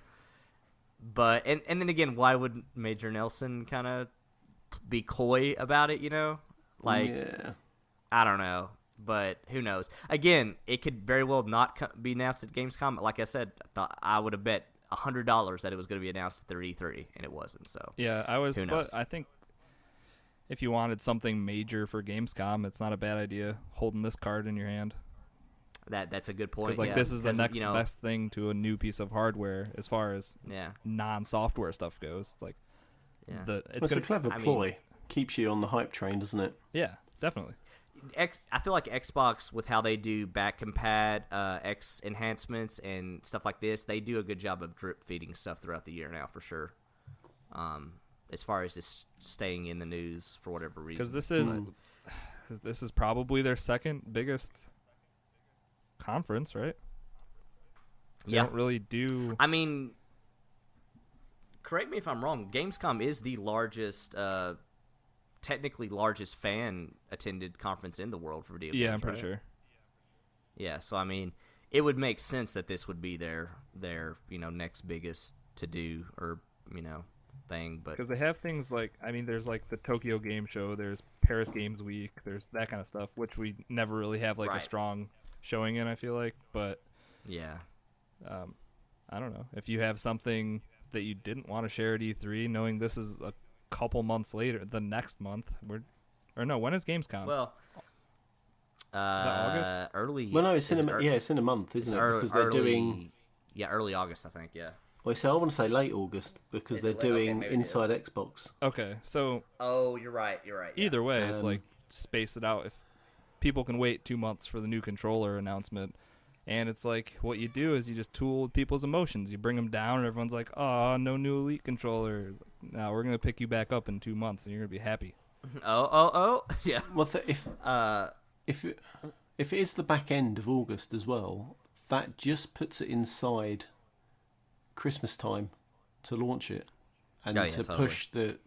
C: But and then again, why would Major Nelson kind of be coy about it? Like,
B: yeah.
C: I don't know, but who knows? Again, it could very well not be announced at Gamescom. Like I said, I would have bet $100 that it was going to be announced at their E3, and it wasn't. So
A: yeah, I was.
C: Who knows?
A: But I think if you wanted something major for Gamescom, it's not a bad idea holding this card in your hand.
C: That's a good point.
A: Because this is the next best thing to a new piece of hardware as far as non-software stuff goes. It's like
B: it's a clever ploy. Keeps you on the hype train, doesn't it?
A: Yeah, definitely.
C: I feel like Xbox, with how they do back compat, X enhancements, and stuff like this, they do a good job of drip feeding stuff throughout the year now, for sure. As far as just staying in the news for whatever reason.
A: Because this is probably their second biggest conference, right? They don't really do.
C: I mean, correct me if I'm wrong. Gamescom is the largest. Technically largest fan attended conference in the world for video games.
A: Yeah, I'm pretty sure.
C: Yeah, so I mean, it would make sense that this would be their next biggest to do or thing. But
A: because they have things like, there's like the Tokyo Game Show, there's Paris Games Week, there's that kind of stuff, which we never really have like a strong showing in. I feel like, but
C: yeah,
A: I don't know if you have something that you didn't want to share at E3, knowing this is a couple months later, the next month. When is Gamescom?
C: Well,
A: is that August?
C: Early.
B: Well, no, it's in a month, isn't it? Because they're doing
C: early August, I think. Yeah.
B: Well, I want to say late August because they're doing Inside Xbox.
A: Okay, so.
C: Oh, you're right. Yeah.
A: Either way, it's like space it out. If people can wait 2 months for the new controller announcement. And it's like, what you do is you just tool people's emotions. You bring them down, and everyone's like, "Oh, no new Elite controller." Now we're gonna pick you back up in 2 months, and you're gonna be happy.
C: Oh, yeah.
B: Well, if it is the back end of August as well, that just puts it inside Christmas time to launch it and push the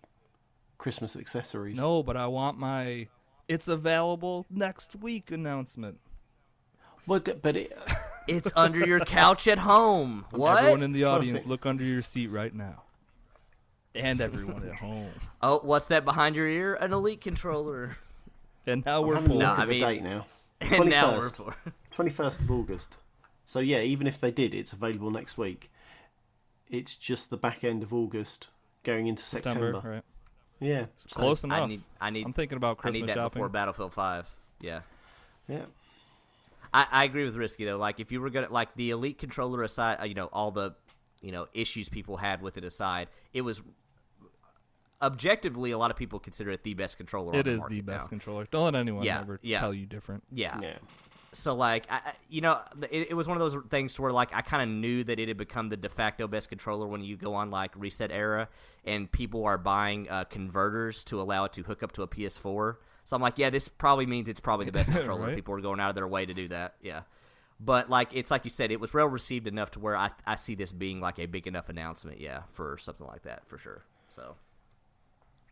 B: Christmas accessories.
A: No, but I want my "it's available next week" announcement.
B: But
C: it's under your couch at home. What?
A: Everyone in the audience, look under your seat right now. And everyone at home.
C: Oh, what's that behind your ear? An Elite controller.
A: And now we're
B: pulling. The date now.
C: And now we're
B: 21st of August. So yeah, even if they did, it's available next week. It's just the back end of August going into September.
A: Right?
B: Yeah,
A: it's close enough.
C: I'm
A: thinking about Christmas
C: I need that
A: shopping
C: before Battlefield 5. Yeah.
B: Yeah.
C: I agree with Risky though. Like, if you were gonna, like, the Elite controller aside, all the issues people had with it aside, it was objectively, a lot of people consider it the best controller.
A: It is the best controller. Don't let anyone ever tell you different.
C: Yeah. So, like, it was one of those things to where, like, I kind of knew that it had become the de facto best controller when you go on, like, Reset Era, and people are buying converters to allow it to hook up to a PS4. So I'm like, yeah, this probably means it's probably the best controller.
A: Right?
C: People are going out of their way to do that, yeah. But, like, it's like you said, it was well-received enough to where I see this being, like, a big enough announcement, yeah, for something like that, for sure. So,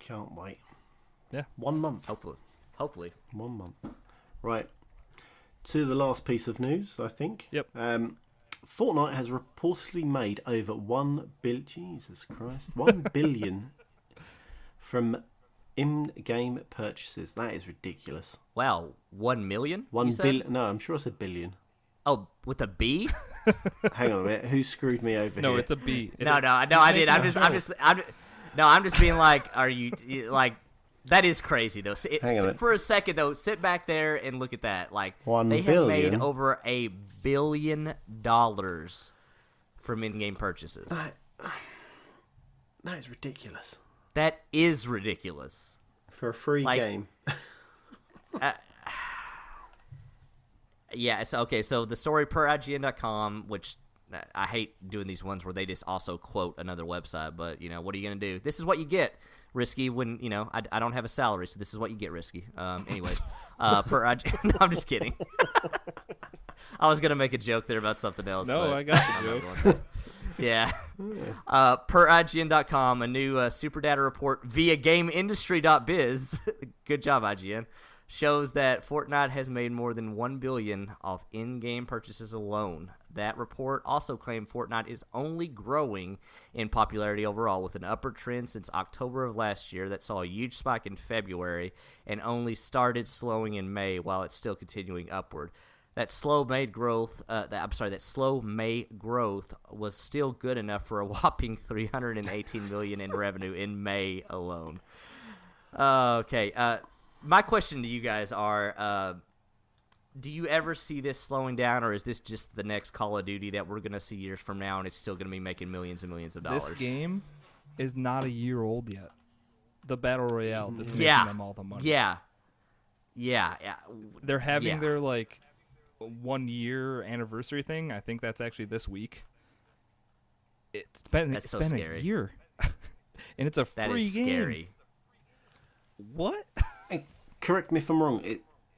B: Can't wait.
A: Yeah.
B: 1 month.
C: Hopefully.
B: 1 month. Right. To the last piece of news, I think.
A: Yep.
B: Fortnite has reportedly made over 1 billion. Jesus Christ. 1 billion from in-game purchases. That is ridiculous.
C: Wow, 1 million?
B: 1 billion. No, I'm sure I said billion.
C: Oh, with a B?
B: Hang on a minute. Who screwed me over
A: No,
B: here?
A: it's a B.
C: No, I did. I'm just being like, are you like? That is crazy though.
B: Hang on a minute.
C: For a second though, sit back there and look at that. Like,
B: 1
C: they have
B: billion?
C: made over $1 billion from in-game purchases.
B: That is ridiculous.
C: That is ridiculous.
B: For a free game.
C: Yeah, so, okay, so the story per IGN.com, which I hate doing these ones where they just also quote another website, but, what are you going to do? This is what you get, Risky, when, I don't have a salary, so this is what you get, Risky. Anyways, per IGN, no, I'm just kidding. I was going to make a joke there about something else.
A: No,
C: but
A: I got the joke.
C: Yeah. Per IGN.com, a new super data report via GameIndustry.biz, good job, IGN, shows that Fortnite has made more than $1 billion off in-game purchases alone. That report also claimed Fortnite is only growing in popularity overall, with an upward trend since October of last year that saw a huge spike in February and only started slowing in May, while it's still continuing upward. That slow May growth was still good enough for a whopping $318 million in revenue in May alone. Okay. My question to you guys are, do you ever see this slowing down, or is this just the next Call of Duty that we're going to see years from now, and it's still going to be making millions and millions of dollars?
A: This game is not a year old yet. The Battle Royale that's making them all the money.
C: Yeah.
A: They're having their, 1 year anniversary thing. I think that's actually this week. It's been
C: scary.
A: a year. And it's a free game.
C: That is scary.
A: What?
B: Correct me if I'm wrong.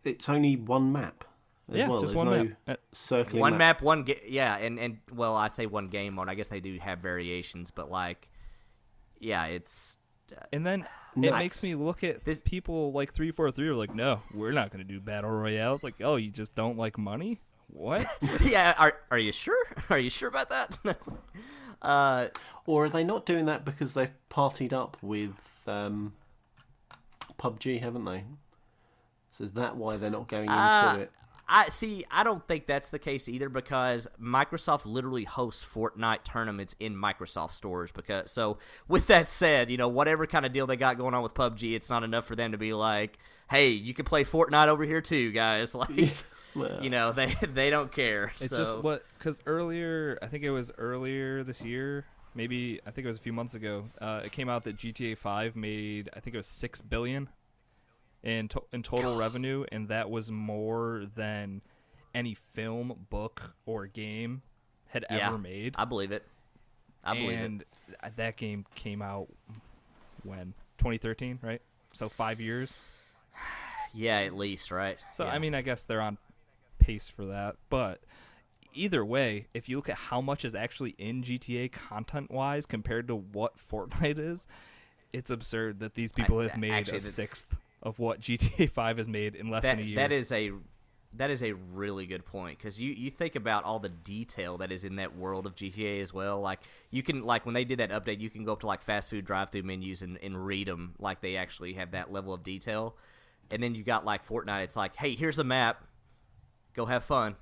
B: It's only one map as well.
A: Just
B: There's
A: one map.
B: Circling
C: one map, one game. Yeah, and well, I say one game mode. I guess they do have variations, but it's.
A: And then it makes me look at this people like 343 are like, no, we're not going to do battle royales. Like, oh, you just don't like money? What?
C: Yeah, are you sure? Are you sure about that?
B: Or are they not doing that because they've partied up with PUBG, haven't they? So is that why they're not going into it?
C: I don't think that's the case either, because Microsoft literally hosts Fortnite tournaments in Microsoft stores. So with that said, whatever kind of deal they got going on with PUBG, it's not enough for them to be like, hey, you can play Fortnite over here too, guys. Like, well, they don't care.
A: It's just because I think it was earlier this year, maybe I think it was a few months ago, it came out that GTA 5 made, I think it was $6 billion in total revenue, and that was more than any film, book, or game had ever made.
C: I believe it.
A: And that game came out when? 2013, right? So 5 years?
C: Yeah, at least, right?
A: So,
C: yeah.
A: I mean, I guess they're on pace for that. But either way, if you look at how much is actually in GTA content-wise compared to what Fortnite is, it's absurd that these people have made a sixth of what GTA 5 has made in less than a year.
C: That is a really good point, because you think about all the detail that is in that world of GTA as well. Like, you can, when they did that update, you can go up to fast food drive-through menus and read them like they actually have that level of detail. And then you got Fortnite, it's like, hey, here's a map, go have fun.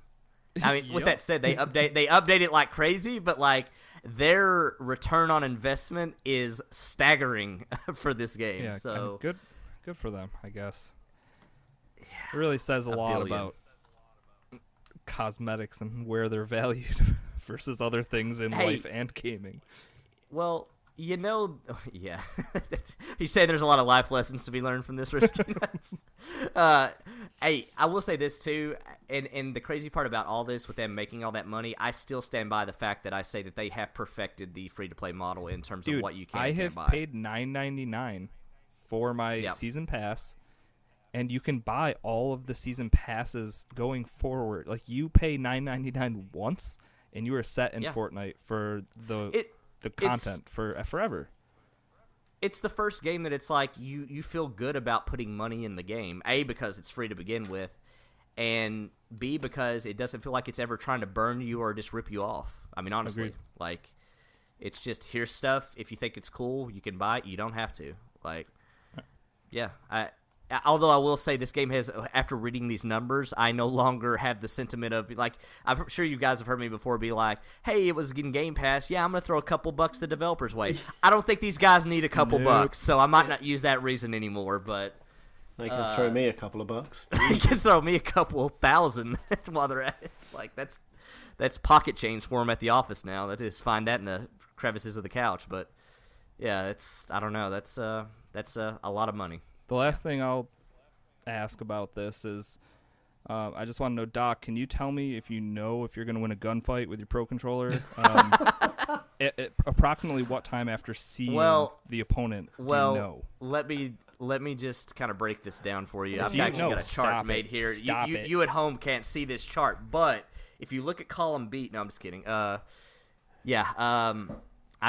C: I mean, with that said, they update it like crazy, but their return on investment is staggering for this game.
A: Yeah,
C: so
A: good for them, I guess. Yeah, it really says a lot about cosmetics and where they're valued versus other things in life and gaming.
C: Well, Yeah. He's saying there's a lot of life lessons to be learned from this risky nuts. Hey, I will say this too, and the crazy part about all this with them making all that money, I still stand by the fact that I say that they have perfected the free-to-play model in terms of what you can and can't buy.
A: I have paid $9.99 for my season pass, and you can buy all of the season passes going forward. Like, you pay $9.99 once, and you are set in Fortnite for the content for forever.
C: It's the first game that it's like you feel good about putting money in the game. A, because it's free to begin with, and B, because it doesn't feel like it's ever trying to burn you or just rip you off. I mean, honestly,
A: Agreed.
C: like, it's just, here's stuff. If you think it's cool, you can buy it. You don't have to. Like, yeah. Although I will say this game has, after reading these numbers, I no longer have the sentiment of, like, I'm sure you guys have heard me before be like, hey, it was getting Game Pass. Yeah, I'm going to throw a couple bucks the developer's way. I don't think these guys need a couple bucks, so I might not use that reason anymore, but...
B: They can throw me a couple of bucks.
C: They can throw me a couple $1,000 while they're at it. Like, that's pocket change for them at the office now. They just find that in the crevices of the couch, but, yeah, I don't know. That's a lot of money.
A: The last thing I'll ask about this is, I just want to know, Doc, can you tell me if you're going to win a gunfight with your Pro Controller? Approximately what time after seeing the opponent do you know?
C: Let me just kind of break this down for you.
A: If
C: I've
A: you
C: actually
A: know,
C: got a chart made here. You at home can't see this chart, but if you look at column B, no, I'm just kidding. I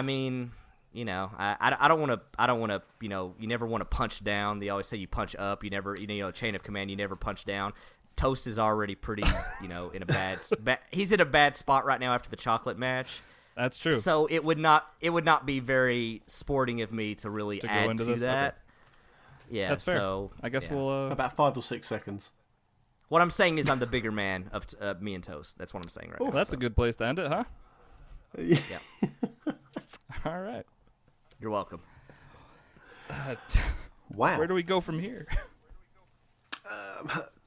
C: mean, I don't want to, you never want to punch down. They always say you punch up. You never, chain of command, you never punch down. Toast is already pretty, in a he's in a bad spot right now after the chocolate match.
A: That's true.
C: So it would not be very sporting of me to really add to that. Okay. Yeah,
A: that's fair.
C: So
A: I guess we'll
B: about 5 or 6 seconds.
C: What I'm saying is I'm the bigger man of me and Toast. That's what I'm saying right now.
A: Well, that's a good place to end it, huh?
C: Yeah.
A: All right.
C: You're welcome.
B: Wow.
A: Where do we go from here?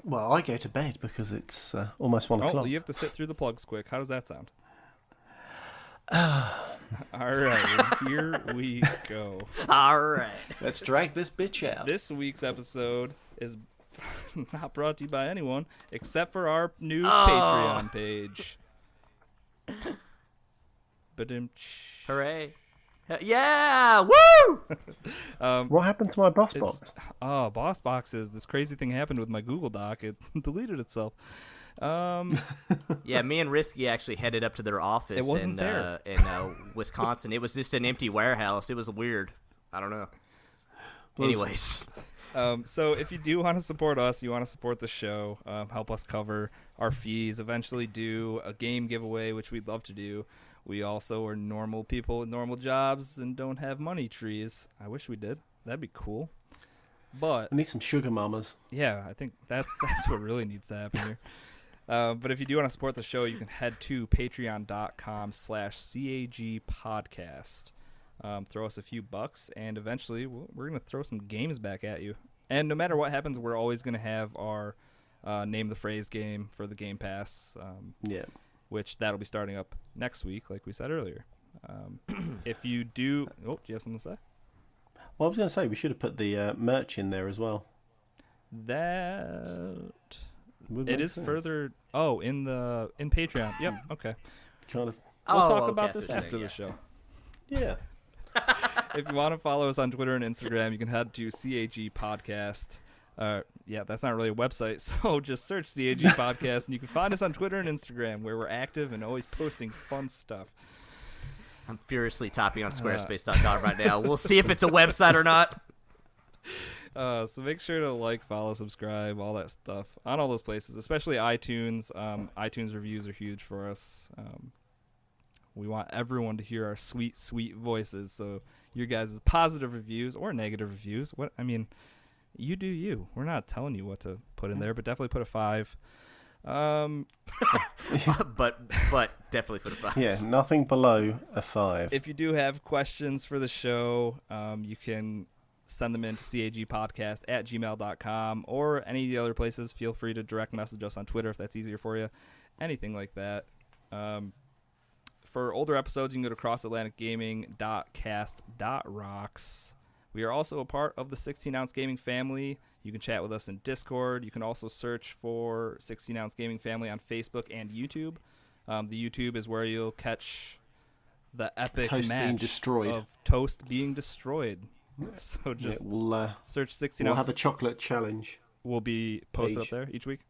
B: Well, I go to bed because it's almost 1 o'clock.
A: Oh, you have to sit through the plugs quick. How does that sound? All right, here we go.
C: All right.
B: Let's drag this bitch out.
A: This week's episode is not brought to you by anyone except for our new Patreon page.
C: Hooray. Yeah! Woo!
B: What happened to my boss box?
A: Oh, boss boxes. This crazy thing happened with my Google Doc. It deleted itself.
C: Yeah, me and Risky actually headed up to their office in Wisconsin. It was just an empty warehouse. It was weird. I don't know. Anyways.
A: So if you do want to support us, you want to support the show, help us cover our fees, eventually do a game giveaway, which we'd love to do. We also are normal people with normal jobs and don't have money trees. I wish we did. That'd be cool. But
B: we need some sugar mamas.
A: Yeah, I think that's what really needs to happen here. But if you do want to support the show, you can head to patreon.com/CAGpodcast. Throw us a few bucks, and eventually we're going to throw some games back at you. And no matter what happens, we're always going to have our Name the Phrase game for the Game Pass. Which that'll be starting up next week, like we said earlier. If you do... Oh, do you have something to say?
B: Well, I was going to say, we should have put the merch in there as well.
A: It is sense. Further... Oh, in Patreon. Yep, okay.
B: Kind of...
A: We'll talk about this after the show.
B: Yeah.
A: If you want to follow us on Twitter and Instagram, you can head to CAG Podcast. Yeah, that's not really a website, so just search CAG Podcast, and you can find us on Twitter and Instagram, where we're active and always posting fun stuff.
C: I'm furiously typing on squarespace.com right now. We'll see if it's a website or not.
A: So make sure to like, follow, subscribe, all that stuff on all those places, especially iTunes. iTunes reviews are huge for us. We want everyone to hear our sweet, sweet voices, so your guys' positive reviews or negative reviews, you do you. We're not telling you what to put in there, but definitely put a 5.
C: But definitely put a 5.
B: Yeah, nothing below a 5.
A: If you do have questions for the show, you can send them in to cagpodcast@gmail.com or any of the other places. Feel free to direct message us on Twitter if that's easier for you. Anything like that. For older episodes, you can go to crossatlanticgaming.cast.rocks. We are also a part of the 16-ounce gaming family. You can chat with us in Discord. You can also search for 16-ounce gaming family on Facebook and YouTube. The YouTube is where you'll catch the epic
B: Toast
A: match
B: being destroyed.
A: of Toast being destroyed. So just
B: we'll
A: search 16
B: we'll
A: ounce.
B: have a chocolate challenge.
A: Will be posted up
B: page.
A: there each week.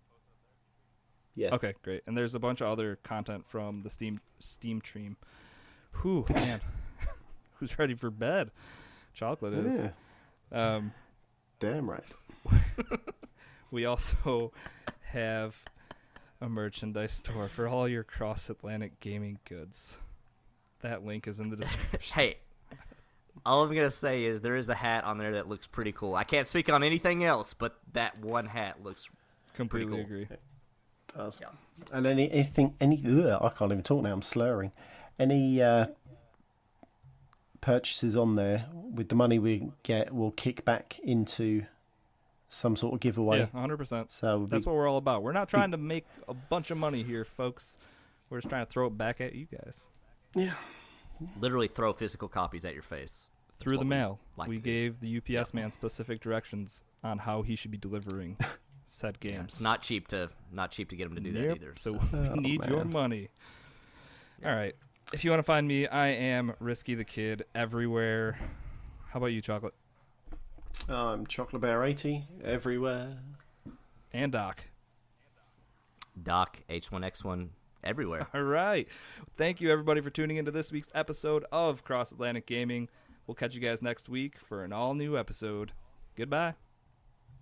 B: Yeah.
A: Okay, great. And there's a bunch of other content from the Steam stream. Whew, man. Who's ready for bed? Chocolate is.
B: Yeah. Damn right.
A: We also have a merchandise store for all your cross-Atlantic gaming goods. That link is in the description.
C: Hey, all I'm going to say is there is a hat on there that looks pretty cool. I can't speak on anything else, but that one hat looks
A: Completely
C: cool.
A: agree.
B: It does.
C: Yeah.
B: And I can't even talk now, I'm slurring. Any purchases on there with the money we get will kick back into some sort of giveaway.
A: Yeah, 100%.
B: So
A: That's what we're all about. We're not trying to make a bunch of money here, folks. We're just trying to throw it back at you guys.
B: yeah.
C: Literally throw physical copies at your face.
A: Through the
C: what we
A: mail.
C: like
A: We
C: to do.
A: gave the UPS man specific directions on how he should be delivering said
C: Yeah,
A: games.
C: it's not cheap to get him to do that
A: Yep,
C: either.
A: So
B: Oh,
A: we need your
B: man.
A: money. All right. If you want to find me, I am Risky the Kid everywhere. How about you, Chocolate?
B: I'm Chocolatebear80 everywhere.
A: And Doc.
C: DocH1X1 everywhere.
A: All right. Thank you, everybody, for tuning into this week's episode of Cross Atlantic Gaming. We'll catch you guys next week for an all-new episode. Goodbye.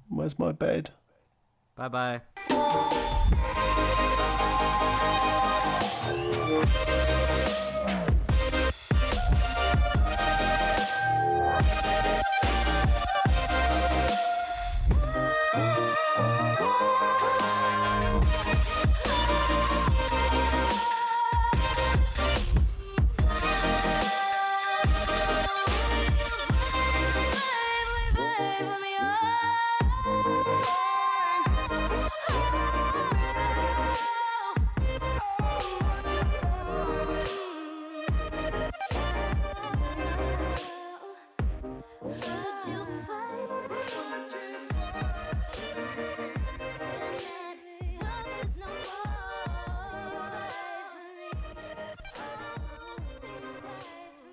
B: Where's my bed?
C: Bye-bye.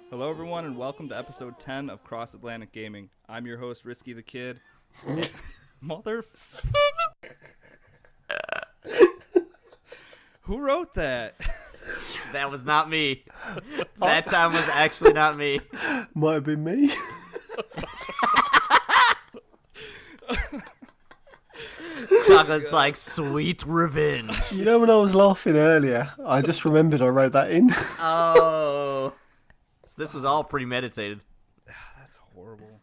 A: Hello, everyone, and welcome to episode 10 of Cross Atlantic Gaming. I'm your host, Risky the Kid. Mother... Who wrote that?
C: That was not me. That time was actually not me.
B: Might have been me.
C: Chocolate's like, sweet revenge.
B: You know when I was laughing earlier, I just remembered I wrote that in.
C: Oh. So this was all premeditated.
A: That's horrible.